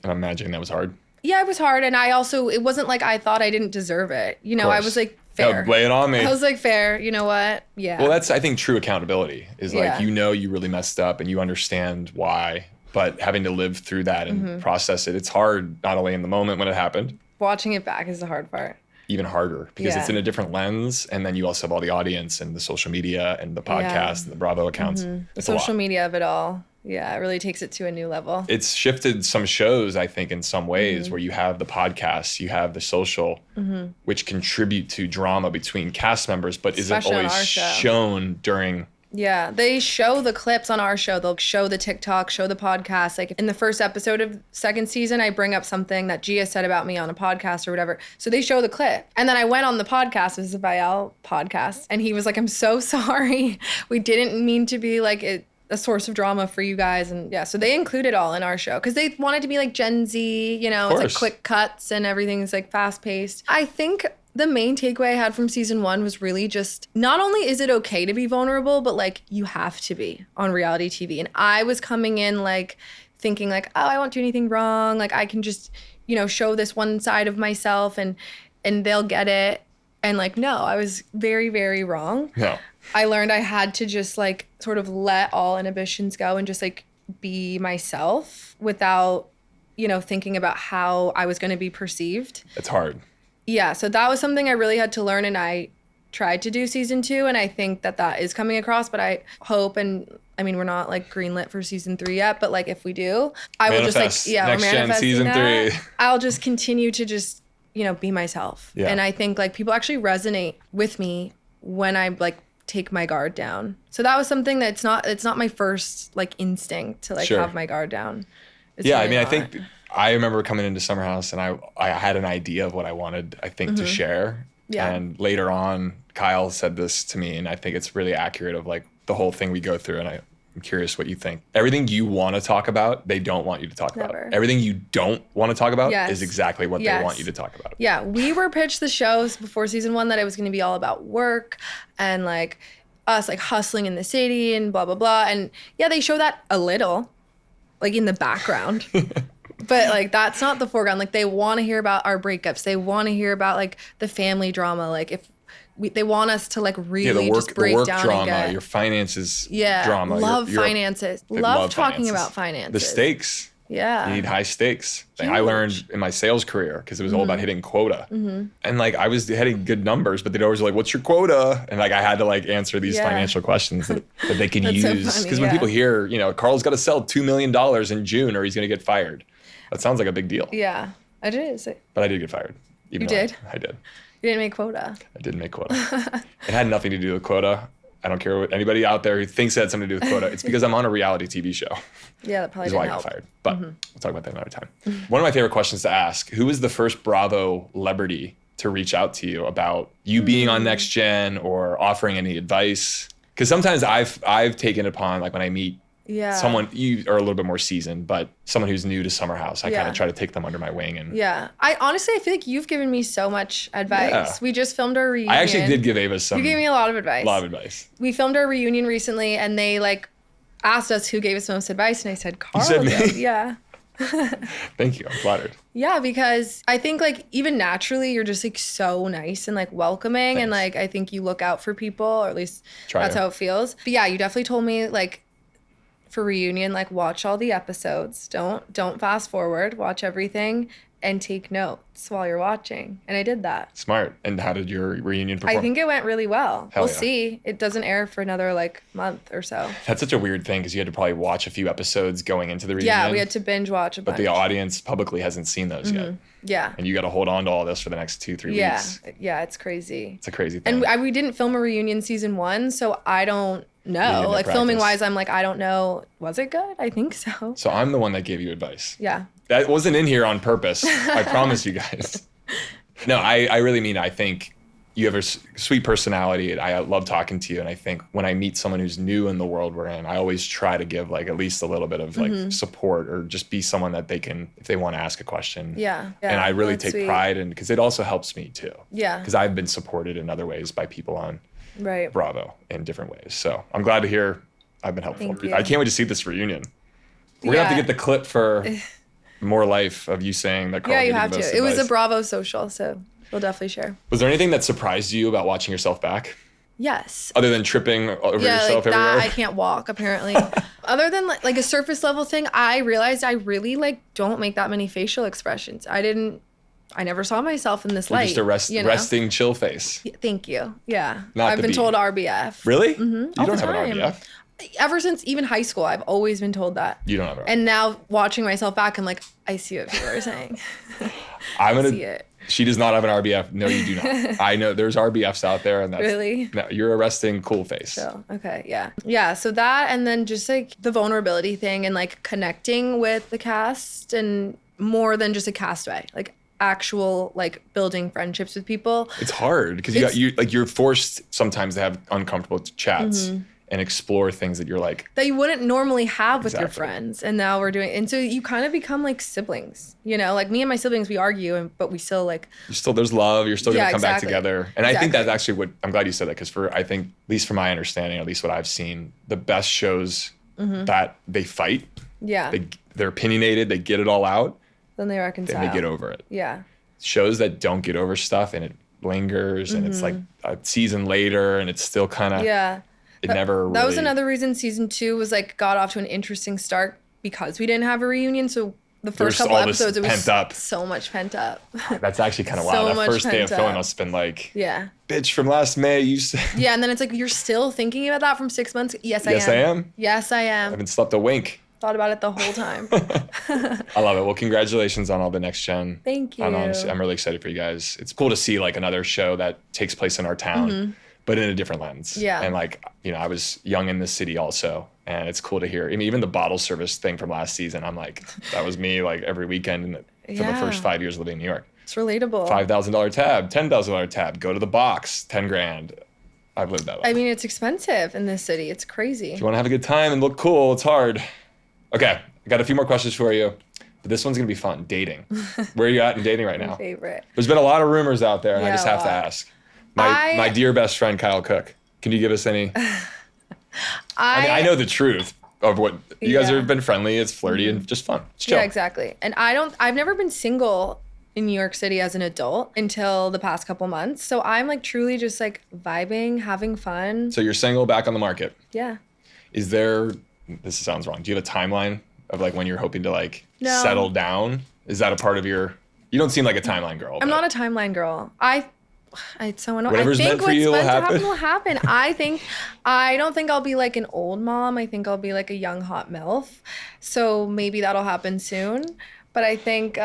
Speaker 1: And I'm imagining that was hard.
Speaker 2: Yeah, it was hard. And I also, it wasn't like I thought I didn't deserve it. You know, I was like, fair.
Speaker 1: No, lay it on me.
Speaker 2: I was like, fair. You know what? Yeah.
Speaker 1: Well, that's, I think, true accountability is like, you really messed up and you understand why, but having to live through that and process it, it's hard, not only in the moment when it happened.
Speaker 2: Watching it back is the hard part.
Speaker 1: Even harder because it's in a different lens. And then you also have all the audience and the social media and the podcast and the Bravo accounts.
Speaker 2: The social media of it all. Yeah, it really takes it to a new level.
Speaker 1: It's shifted some shows, I think, in some ways where you have the podcasts, you have the social, which contribute to drama between cast members, but isn't always shown during.
Speaker 2: Yeah, they show the clips on our show. They'll show the TikTok, show the podcast. Like in the first episode of second season, I bring up something that Gia said about me on a podcast or whatever. So they show the clip. And then I went on the podcast, it was a Vial podcast, and he was like, I'm so sorry. We didn't mean to be like a source of drama for you guys. And yeah, so they include it all in our show because they wanted to be like Gen Z, you know, it's like quick cuts and everything's like fast paced. I think the main takeaway I had from season 1 was really just, not only is it okay to be vulnerable, but like you have to be on reality TV. And I was coming in like thinking like, oh, I won't do anything wrong. Like I can just, show this one side of myself and they'll get it. And like, no, I was very, very wrong.
Speaker 1: No.
Speaker 2: I learned I had to just like sort of let all inhibitions go and just like be myself without, thinking about how I was going to be perceived.
Speaker 1: It's hard.
Speaker 2: Yeah. So that was something I really had to learn, and I tried to do season 2, and I think that is coming across, but I hope, and I mean, we're not like greenlit for season 3 yet, but like if we do, I will just like,
Speaker 1: Next Gen season 3.
Speaker 2: I'll just continue to just, be myself.
Speaker 1: Yeah.
Speaker 2: And I think like people actually resonate with me when I like take my guard down. So that was something that it's not my first like instinct to like have my guard down. It's
Speaker 1: yeah.
Speaker 2: really
Speaker 1: I mean,
Speaker 2: not.
Speaker 1: I think I remember coming into Summer House and I had an idea of what I wanted, I think, to share.
Speaker 2: Yeah.
Speaker 1: And later on, Kyle said this to me, and I think it's really accurate of like the whole thing we go through. And I'm curious what you think. Everything you want to talk about, they don't want you to talk about. Everything you don't want to talk about is exactly what they want you to talk about.
Speaker 2: Yeah, we were pitched the shows before season 1 that it was going to be all about work and like us like hustling in the city and blah, blah, blah. And yeah, they show that a little, like in the background. But like that's not the foreground. Like they want to hear about our breakups. They want to hear about like the family drama. Like if they want us to like really just break down
Speaker 1: drama,
Speaker 2: and get
Speaker 1: your finances drama.
Speaker 2: Love finances. Love talking about finances.
Speaker 1: The stakes.
Speaker 2: Yeah.
Speaker 1: You need high stakes. Like I learned in my sales career because it was all about hitting quota. And like I was hitting good numbers, but they'd always be like, what's your quota? And like I had to like answer these financial questions that they could use. Because when people hear, Carl's got to sell $2 million in June or he's going to get fired. That sounds like a big deal.
Speaker 2: Yeah, it is.
Speaker 1: But I did get fired.
Speaker 2: You did?
Speaker 1: I did.
Speaker 2: You didn't make quota.
Speaker 1: I didn't make quota. It had nothing to do with quota. I don't care what anybody out there who thinks it had something to do with quota. It's because I'm on a reality TV show.
Speaker 2: Yeah, that probably
Speaker 1: is
Speaker 2: didn't
Speaker 1: why I
Speaker 2: help.
Speaker 1: got fired. But we'll talk about that another time. One of my favorite questions to ask, who was the first Bravolebrity to reach out to you about you being on Next Gen or offering any advice? Because sometimes I've taken it upon, like when I meet someone, you are a little bit more seasoned, but someone who's new to Summer House, I kind of try to take them under my wing. And
Speaker 2: I honestly feel like you've given me so much advice. Yeah. We just filmed our reunion.
Speaker 1: I actually did give Ava some.
Speaker 2: You gave me a lot of advice.
Speaker 1: A lot of advice.
Speaker 2: We filmed our reunion recently, and they like asked us who gave us the most advice, and I said Carl.
Speaker 1: You said me?
Speaker 2: Yeah.
Speaker 1: Thank you. I'm flattered.
Speaker 2: Yeah, because I think like even naturally you're just like so nice and like welcoming. Thanks. And like I think you look out for people, or at least that's how it feels. But yeah, you definitely told me like for reunion, like watch all the episodes. Don't fast forward. Watch everything and take notes while you're watching. And I did that.
Speaker 1: Smart. And how did your reunion perform?
Speaker 2: I think it went really well. We'll see. It doesn't air for another like month or so.
Speaker 1: That's such a weird thing because you had to probably watch a few episodes going into the reunion.
Speaker 2: Yeah, we had to binge watch a bunch.
Speaker 1: But the audience publicly hasn't seen those yet.
Speaker 2: Yeah.
Speaker 1: And you got to hold on to all this for the next 2-3 weeks.
Speaker 2: Yeah, it's crazy.
Speaker 1: It's a crazy thing.
Speaker 2: And we didn't film a reunion season 1, so I don't know. Like filming wise, I'm like, I don't know. Was it good? I think so.
Speaker 1: So I'm the one that gave you advice.
Speaker 2: Yeah.
Speaker 1: That wasn't in here on purpose. I promise you guys. No, I really mean, I think you have a sweet personality. I love talking to you. And I think when I meet someone who's new in the world we're in, I always try to give like at least a little bit of like support, or just be someone that they can, if they want to ask a question.
Speaker 2: Yeah.
Speaker 1: And I really take pride in, because it also helps me too.
Speaker 2: Yeah.
Speaker 1: Because I've been supported in other ways by people on Bravo in different ways. So I'm glad to hear I've been helpful. I can't wait to see this reunion. We're going to have to get the clip for More Life of you saying that Carl gave you the most advice.
Speaker 2: It was a Bravo social, so we'll definitely share.
Speaker 1: Was there anything that surprised you about watching yourself back?
Speaker 2: Yes.
Speaker 1: Other than tripping over yourself
Speaker 2: like
Speaker 1: everywhere?
Speaker 2: I can't walk, apparently. Other than like a surface level thing, I realized I really like don't make that many facial expressions. I never saw myself in this light.
Speaker 1: Just a resting chill face.
Speaker 2: Thank you. Yeah.
Speaker 1: Not
Speaker 2: I've been told RBF.
Speaker 1: Really? Mm-hmm. You don't have an RBF?
Speaker 2: Ever since even high school, I've always been told that.
Speaker 1: You don't have an RBF.
Speaker 2: And now watching myself back, I'm like, I see what people are saying.
Speaker 1: See it. She does not have an RBF. No, you do not. I know there's RBFs out there, and that's
Speaker 2: really.
Speaker 1: No, you're a resting cool face.
Speaker 2: So, okay, yeah. Yeah, so that, and then just like the vulnerability thing and like connecting with the cast, and more than just a castaway, like actual like building friendships with people.
Speaker 1: It's hard because you're forced sometimes to have uncomfortable chats. And explore things that you're like
Speaker 2: that you wouldn't normally have with your friends, and now we're doing, and so you kind of become like siblings, like me and my siblings, we argue, but we still like there's
Speaker 1: love, you're still gonna come back together. And I think that's actually what I'm glad you said that, because I think, at least from my understanding, at least what I've seen, the best shows that they fight, they're opinionated, they get it all out,
Speaker 2: Then they reconcile.
Speaker 1: then they get over it.
Speaker 2: Yeah.
Speaker 1: Shows that don't get over stuff and it lingers and it's like a season later and it's still kind of,
Speaker 2: Yeah.
Speaker 1: it never really.
Speaker 2: That was another reason season 2 was like got off to an interesting start because we didn't have a reunion. So the first couple episodes, it was
Speaker 1: pent up.
Speaker 2: So much pent up.
Speaker 1: That's actually kind of
Speaker 2: So
Speaker 1: wild. That
Speaker 2: much
Speaker 1: first day of
Speaker 2: pent
Speaker 1: filming
Speaker 2: up.
Speaker 1: must have been like,
Speaker 2: Yeah.
Speaker 1: bitch, from last May, you said.
Speaker 2: Yeah, and then it's like, you're still thinking about that from 6 months? Yes, I am.
Speaker 1: Yes, I am.
Speaker 2: Yes, I
Speaker 1: I
Speaker 2: am.
Speaker 1: haven't slept a wink.
Speaker 2: Thought about it the whole time.
Speaker 1: I love it. Well, congratulations on all the Next Gen.
Speaker 2: Thank you.
Speaker 1: I'm really excited for you guys. It's cool to see like another show that takes place in our town, but in a different lens.
Speaker 2: Yeah.
Speaker 1: And like, you know, I was young in this city also, and it's cool to hear. I mean, even the bottle service thing from last season, I'm like, that was me like every weekend for the first 5 years living in New York.
Speaker 2: It's relatable.
Speaker 1: $5,000 tab, $10,000 tab, go to the box, 10 grand. I've lived that life.
Speaker 2: I mean, it's expensive in this city. It's crazy.
Speaker 1: If you want to have a good time and look cool, it's hard. Okay, I got a few more questions for you, but this one's gonna be fun. Dating. Where are you at in dating right now?
Speaker 2: My favorite.
Speaker 1: There's been a lot of rumors out there, and I
Speaker 2: Yeah,
Speaker 1: just
Speaker 2: a
Speaker 1: have to
Speaker 2: lot.
Speaker 1: ask. My dear best friend Kyle Cook, can you give us any? I mean, I know the truth of what you guys
Speaker 2: Yeah.
Speaker 1: have been friendly. It's flirty and just fun. It's chill.
Speaker 2: Yeah, exactly. And I've never been single in New York City as an adult until the past couple months. So I'm like truly just like vibing, having fun.
Speaker 1: So you're single, back on the market.
Speaker 2: Yeah.
Speaker 1: Is there? This sounds wrong. Do you have a timeline of like when you're hoping to like
Speaker 2: No.
Speaker 1: settle down? Is that a part of your? You don't seem like a timeline girl.
Speaker 2: I'm not a timeline girl. It's so annoying.
Speaker 1: Whatever's
Speaker 2: I think
Speaker 1: meant for
Speaker 2: what's
Speaker 1: you will
Speaker 2: meant to
Speaker 1: happen.
Speaker 2: happen will happen. I don't think I'll be like an old mom. I think I'll be like a young hot MILF. So maybe that'll happen soon. But I think,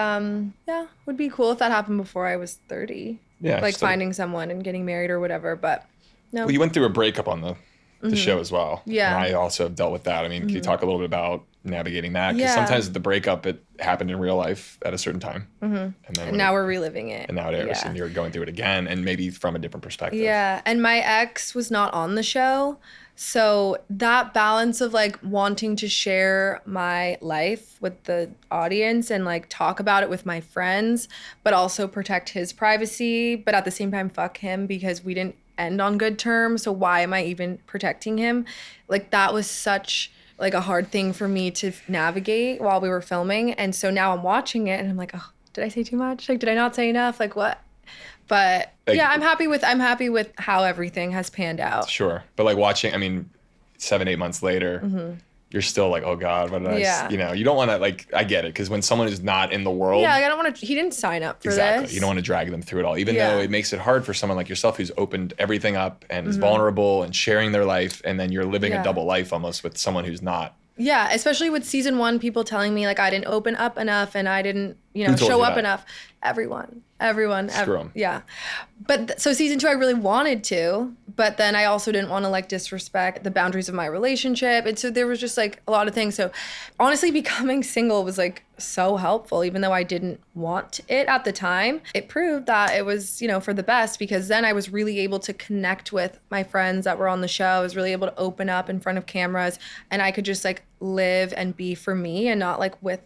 Speaker 2: would be cool if that happened before I was 30.
Speaker 1: Yeah,
Speaker 2: Like
Speaker 1: still-
Speaker 2: finding someone and getting married or whatever. But no.
Speaker 1: Well, you went through a breakup on the show as well.
Speaker 2: Yeah.
Speaker 1: And I also have dealt with that. I mean, can you talk a little bit about navigating that? Because
Speaker 2: Yeah.
Speaker 1: sometimes the breakup, it happened in real life at a certain time. And then
Speaker 2: And now we're reliving it.
Speaker 1: and now it airs,
Speaker 2: Yeah.
Speaker 1: and you're going through it again, and maybe from a different perspective.
Speaker 2: Yeah, and my ex was not on the show. So that balance of like wanting to share my life with the audience and like talk about it with my friends, but also protect his privacy, but at the same time fuck him because we didn't end on good terms. So why am I even protecting him? Like that was such like a hard thing for me to navigate while we were filming. And so now I'm watching it and I'm like, oh, did I say too much? Like, did I not say enough? Like what? But
Speaker 1: Like-
Speaker 2: yeah, I'm happy with how everything has panned out.
Speaker 1: Sure. But like watching, I mean, 7-8 months later, you're still like, oh God, what did
Speaker 2: Yeah.
Speaker 1: you know, you don't want to like, I get it. Because when someone is not in the world,
Speaker 2: Yeah, like, I don't want to. He didn't sign up for
Speaker 1: exactly,
Speaker 2: this.
Speaker 1: you don't want to drag them through it all, even
Speaker 2: Yeah.
Speaker 1: though it makes it hard for someone like yourself who's opened everything up and is vulnerable and sharing their life. And then you're living
Speaker 2: Yeah.
Speaker 1: a double life almost with someone who's not.
Speaker 2: Yeah, especially with season 1, people telling me like I didn't open up enough and I didn't,
Speaker 1: Who told
Speaker 2: show
Speaker 1: you
Speaker 2: up
Speaker 1: that?
Speaker 2: enough. Everyone.
Speaker 1: Screw 'em.
Speaker 2: Yeah, but so season 2, I really wanted to, but then I also didn't want to like disrespect the boundaries of my relationship, and so there was just like a lot of things. So honestly, becoming single was like so helpful, even though I didn't want it at the time. It proved that it was, for the best because then I was really able to connect with my friends that were on the show. I was really able to open up in front of cameras, and I could just like live and be for me and not like with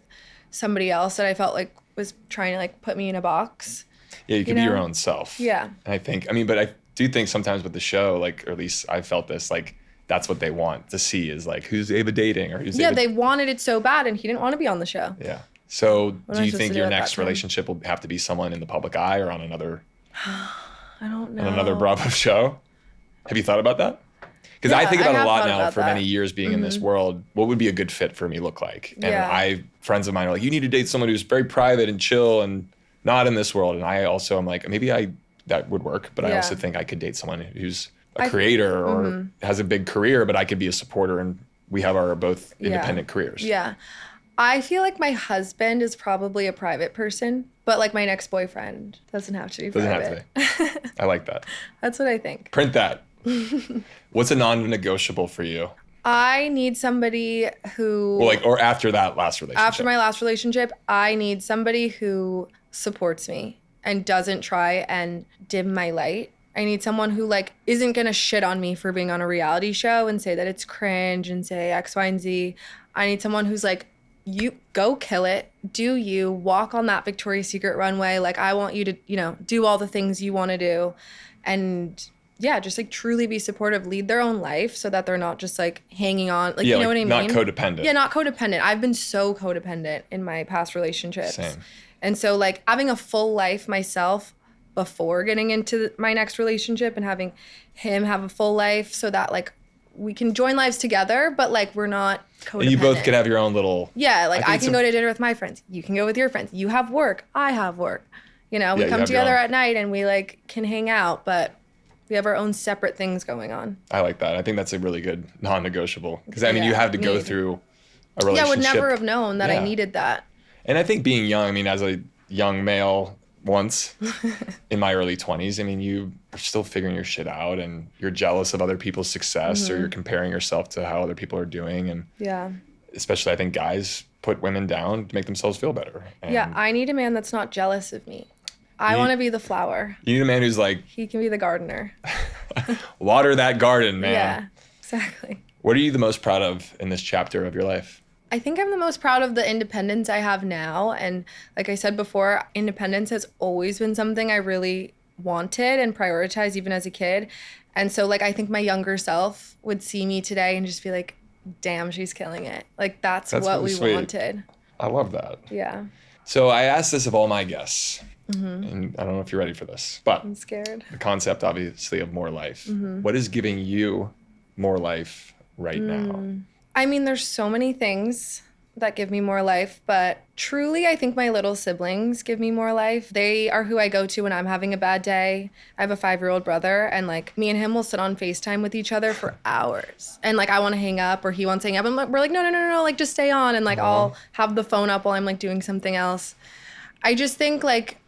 Speaker 2: somebody else that I felt like was trying to like put me in a box.
Speaker 1: Yeah, you can be your own self.
Speaker 2: Yeah.
Speaker 1: And I think, but I do think sometimes with the show, like, or at least I felt this, like, that's what they want to see is like, who's Ava dating or who's
Speaker 2: Yeah,
Speaker 1: Ava.
Speaker 2: they wanted it so bad and he didn't want to be on the show.
Speaker 1: Yeah. So
Speaker 2: am
Speaker 1: do
Speaker 2: I
Speaker 1: you
Speaker 2: supposed
Speaker 1: think
Speaker 2: to do
Speaker 1: your
Speaker 2: at that
Speaker 1: next
Speaker 2: time?
Speaker 1: relationship will have to be someone in the public eye or on another
Speaker 2: I don't know.
Speaker 1: on another Bravo show? Have you thought about that? Because I
Speaker 2: Yeah,
Speaker 1: think
Speaker 2: I
Speaker 1: about it a
Speaker 2: have
Speaker 1: lot
Speaker 2: thought
Speaker 1: now
Speaker 2: about
Speaker 1: for
Speaker 2: that.
Speaker 1: many years being in this world. What would be a good fit for me look like? And
Speaker 2: Yeah.
Speaker 1: friends of mine are like, you need to date someone who's very private and chill and not in this world. And I also am like, maybe that would work, but I
Speaker 2: Yeah.
Speaker 1: also think I could date someone who's a creator or has a big career, but I could be a supporter and we have our both independent careers.
Speaker 2: Yeah. I feel like my husband is probably a private person, but like my next boyfriend doesn't have to be
Speaker 1: Doesn't
Speaker 2: private.
Speaker 1: have to be. I like that.
Speaker 2: That's what I think.
Speaker 1: Print that. What's a non-negotiable for you?
Speaker 2: I need somebody who
Speaker 1: Well, like, or after that last relationship.
Speaker 2: after my last relationship, I need somebody who supports me and doesn't try and dim my light. I need someone who like isn't gonna shit on me for being on a reality show and say that it's cringe and say X, Y, and Z. I need someone who's like, you go kill it, do you, walk on that Victoria's Secret runway. Like I want you to, do all the things you want to do and yeah, just like truly be supportive, lead their own life so that they're not just like hanging on. Like,
Speaker 1: Yeah,
Speaker 2: you know
Speaker 1: like,
Speaker 2: what I
Speaker 1: not
Speaker 2: mean?
Speaker 1: codependent.
Speaker 2: Yeah, not codependent. I've been so codependent in my past relationships.
Speaker 1: Same.
Speaker 2: And so like having a full life myself before getting into my next relationship and having him have a full life so that like we can join lives together, but like we're not codependent.
Speaker 1: And you both can have your own little...
Speaker 2: Yeah, like I
Speaker 1: think
Speaker 2: can go to dinner with my friends. You can go with your friends. You have work. I have work. You know, we
Speaker 1: Yeah, you
Speaker 2: come
Speaker 1: have your
Speaker 2: together
Speaker 1: own.
Speaker 2: at night and we like can hang out, but we have our own separate things going on.
Speaker 1: I like that. I think that's a really good non-negotiable. Because, I mean,
Speaker 2: Yeah,
Speaker 1: you have to go
Speaker 2: need.
Speaker 1: through a
Speaker 2: Yeah, I
Speaker 1: relationship.
Speaker 2: would never have known that
Speaker 1: Yeah.
Speaker 2: I needed that.
Speaker 1: And I think being young, I mean, as a young male once in my early 20s, I mean, you are still figuring your shit out and you're jealous of other people's success or you're comparing yourself to how other people are doing. And
Speaker 2: Yeah.
Speaker 1: especially, I think guys put women down to make themselves feel better. And
Speaker 2: Yeah, I need a man that's not jealous of me. I want to be the flower.
Speaker 1: you need a man who's like,
Speaker 2: He can be the gardener.
Speaker 1: water that garden, man.
Speaker 2: Yeah, exactly.
Speaker 1: What are you the most proud of in this chapter of your life?
Speaker 2: I think I'm the most proud of the independence I have now. And like I said before, independence has always been something I really wanted and prioritized even as a kid. And so like I think my younger self would see me today and just be like, damn, she's killing it. Like that's what
Speaker 1: really
Speaker 2: we
Speaker 1: sweet.
Speaker 2: wanted.
Speaker 1: I love that.
Speaker 2: Yeah.
Speaker 1: So I asked this of all my guests, and I don't know if you're ready for this, but
Speaker 2: I'm scared.
Speaker 1: the concept, obviously, of more life. What is giving you more life right now?
Speaker 2: I mean, there's so many things that give me more life, but truly, I think my little siblings give me more life. They are who I go to when I'm having a bad day. I have a 5-year-old brother, and like me and him will sit on FaceTime with each other for hours. And like I want to hang up or he wants to hang up. And we're like, no, like just stay on. And like I'll have the phone up while I'm like doing something else. I just think like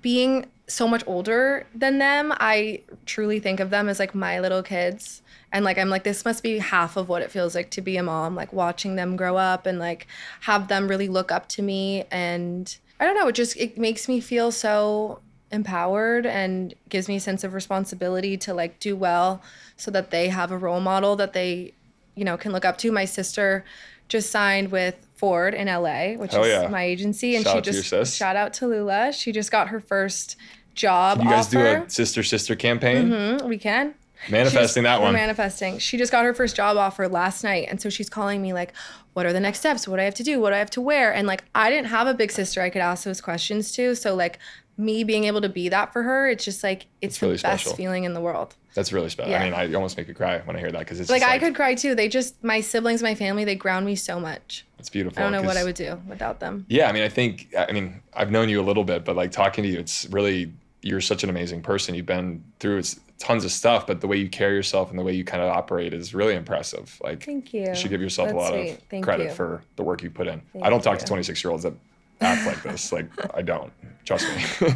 Speaker 2: being so much older than them, I truly think of them as like my little kids. And like I'm like, this must be half of what it feels like to be a mom, like watching them grow up and like have them really look up to me. And I don't know, it makes me feel so empowered and gives me a sense of responsibility to like do well so that they have a role model that they, you know, can look up to. My sister just signed with Ford in LA, which is my agency. And
Speaker 1: Shout out to your sis.
Speaker 2: shout out to Lula. She just got her first job
Speaker 1: Can you guys
Speaker 2: offer.
Speaker 1: do a sister campaign?
Speaker 2: We can.
Speaker 1: Manifesting that one.
Speaker 2: We're manifesting. She just got her first job offer last night. And so she's calling me like, what are the next steps? What do I have to do? What do I have to wear? And like, I didn't have a big sister I could ask those questions to. So like me being able to be that for her, it's just like, it's the
Speaker 1: really
Speaker 2: best
Speaker 1: special.
Speaker 2: feeling in the world.
Speaker 1: That's really special.
Speaker 2: Yeah.
Speaker 1: I mean, I almost make me cry when I hear that because it's
Speaker 2: Like
Speaker 1: just
Speaker 2: I could cry too. My siblings, my family, they ground me so much.
Speaker 1: It's beautiful.
Speaker 2: I don't know what
Speaker 1: 'cause-
Speaker 2: I would do without them.
Speaker 1: Yeah, I mean, I've known you a little bit, but like talking to you, it's really, you're such an amazing person. You've been through tons of stuff, but the way you carry yourself and the way you kind of operate is really impressive. Like,
Speaker 2: Thank you.
Speaker 1: you should give yourself a
Speaker 2: That's
Speaker 1: lot
Speaker 2: sweet.
Speaker 1: of
Speaker 2: Thank
Speaker 1: credit
Speaker 2: you.
Speaker 1: for the work you put in.
Speaker 2: Thank
Speaker 1: I don't talk to
Speaker 2: you.
Speaker 1: 26-year-olds that act like this. Like, I don't. Trust me.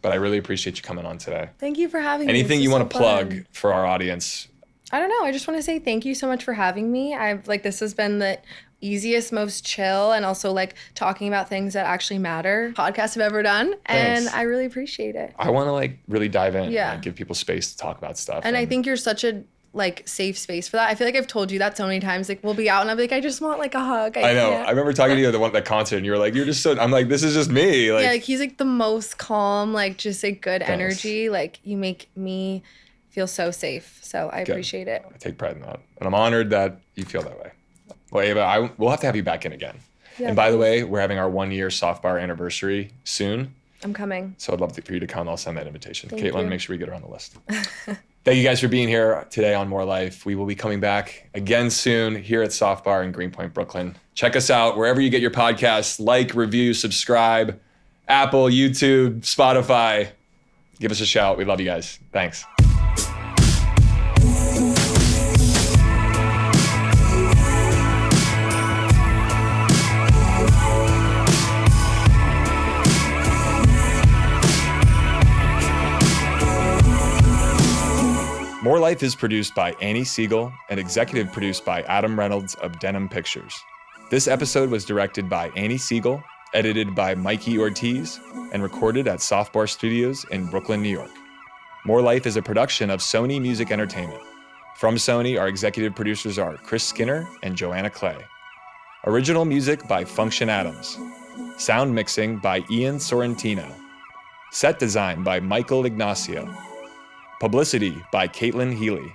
Speaker 1: But I really appreciate you coming on today.
Speaker 2: Thank you for having me.
Speaker 1: Anything
Speaker 2: This
Speaker 1: you
Speaker 2: is
Speaker 1: want to
Speaker 2: so
Speaker 1: plug
Speaker 2: fun.
Speaker 1: for our audience?
Speaker 2: I don't know. I just want to say thank you so much for having me. This has been the easiest, most chill, and also like talking about things that actually matter podcast I've ever done. And
Speaker 1: Thanks.
Speaker 2: I really appreciate it.
Speaker 1: I want to like really dive in
Speaker 2: Yeah.
Speaker 1: and give people space to talk about stuff.
Speaker 2: And I think you're such a like safe space for that. I feel like I've told you that so many times. Like we'll be out and I'll be like, I just want like a hug.
Speaker 1: I know.
Speaker 2: can't.
Speaker 1: I remember talking to you at that concert, and you were like, "You're just so." I'm like, "This is just me." Like,
Speaker 2: Yeah, like he's like the most calm, like just like good
Speaker 1: Thanks.
Speaker 2: energy. Like you make me feel so safe. So I appreciate it.
Speaker 1: I take pride in that, and I'm honored that you feel that way. Well, Ava, we'll have to have you back in again.
Speaker 2: Yeah,
Speaker 1: and by the way, we're having our 1-year soft bar anniversary soon,
Speaker 2: I'm coming.
Speaker 1: so I'd love for you to come. I'll send that invitation.
Speaker 2: Thank
Speaker 1: Caitlin,
Speaker 2: you.
Speaker 1: make sure we get her on the list. Thank you guys for being here today on More Life. We will be coming back again soon here at Soft Bar in Greenpoint, Brooklyn. Check us out wherever you get your podcasts. Like, review, subscribe. Apple, YouTube, Spotify. Give us a shout. We love you guys. Thanks. More Life is produced by Annie Siegel and executive produced by Adam Reynolds of Denim Pictures. This episode was directed by Annie Siegel, edited by Mikey Ortiz, and recorded at Soft Bar Studios in Brooklyn, New York. More Life is a production of Sony Music Entertainment. From Sony, our executive producers are Chris Skinner and Joanna Clay. Original music by Function Adams. Sound mixing by Ian Sorrentino. Set design by Michael Ignacio. Publicity by Caitlin Healy.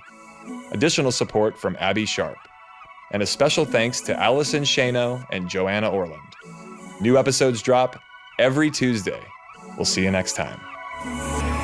Speaker 1: Additional support from Abby Sharp. And a special thanks to Allison Shano and Joanna Orland. New episodes drop every Tuesday. We'll see you next time.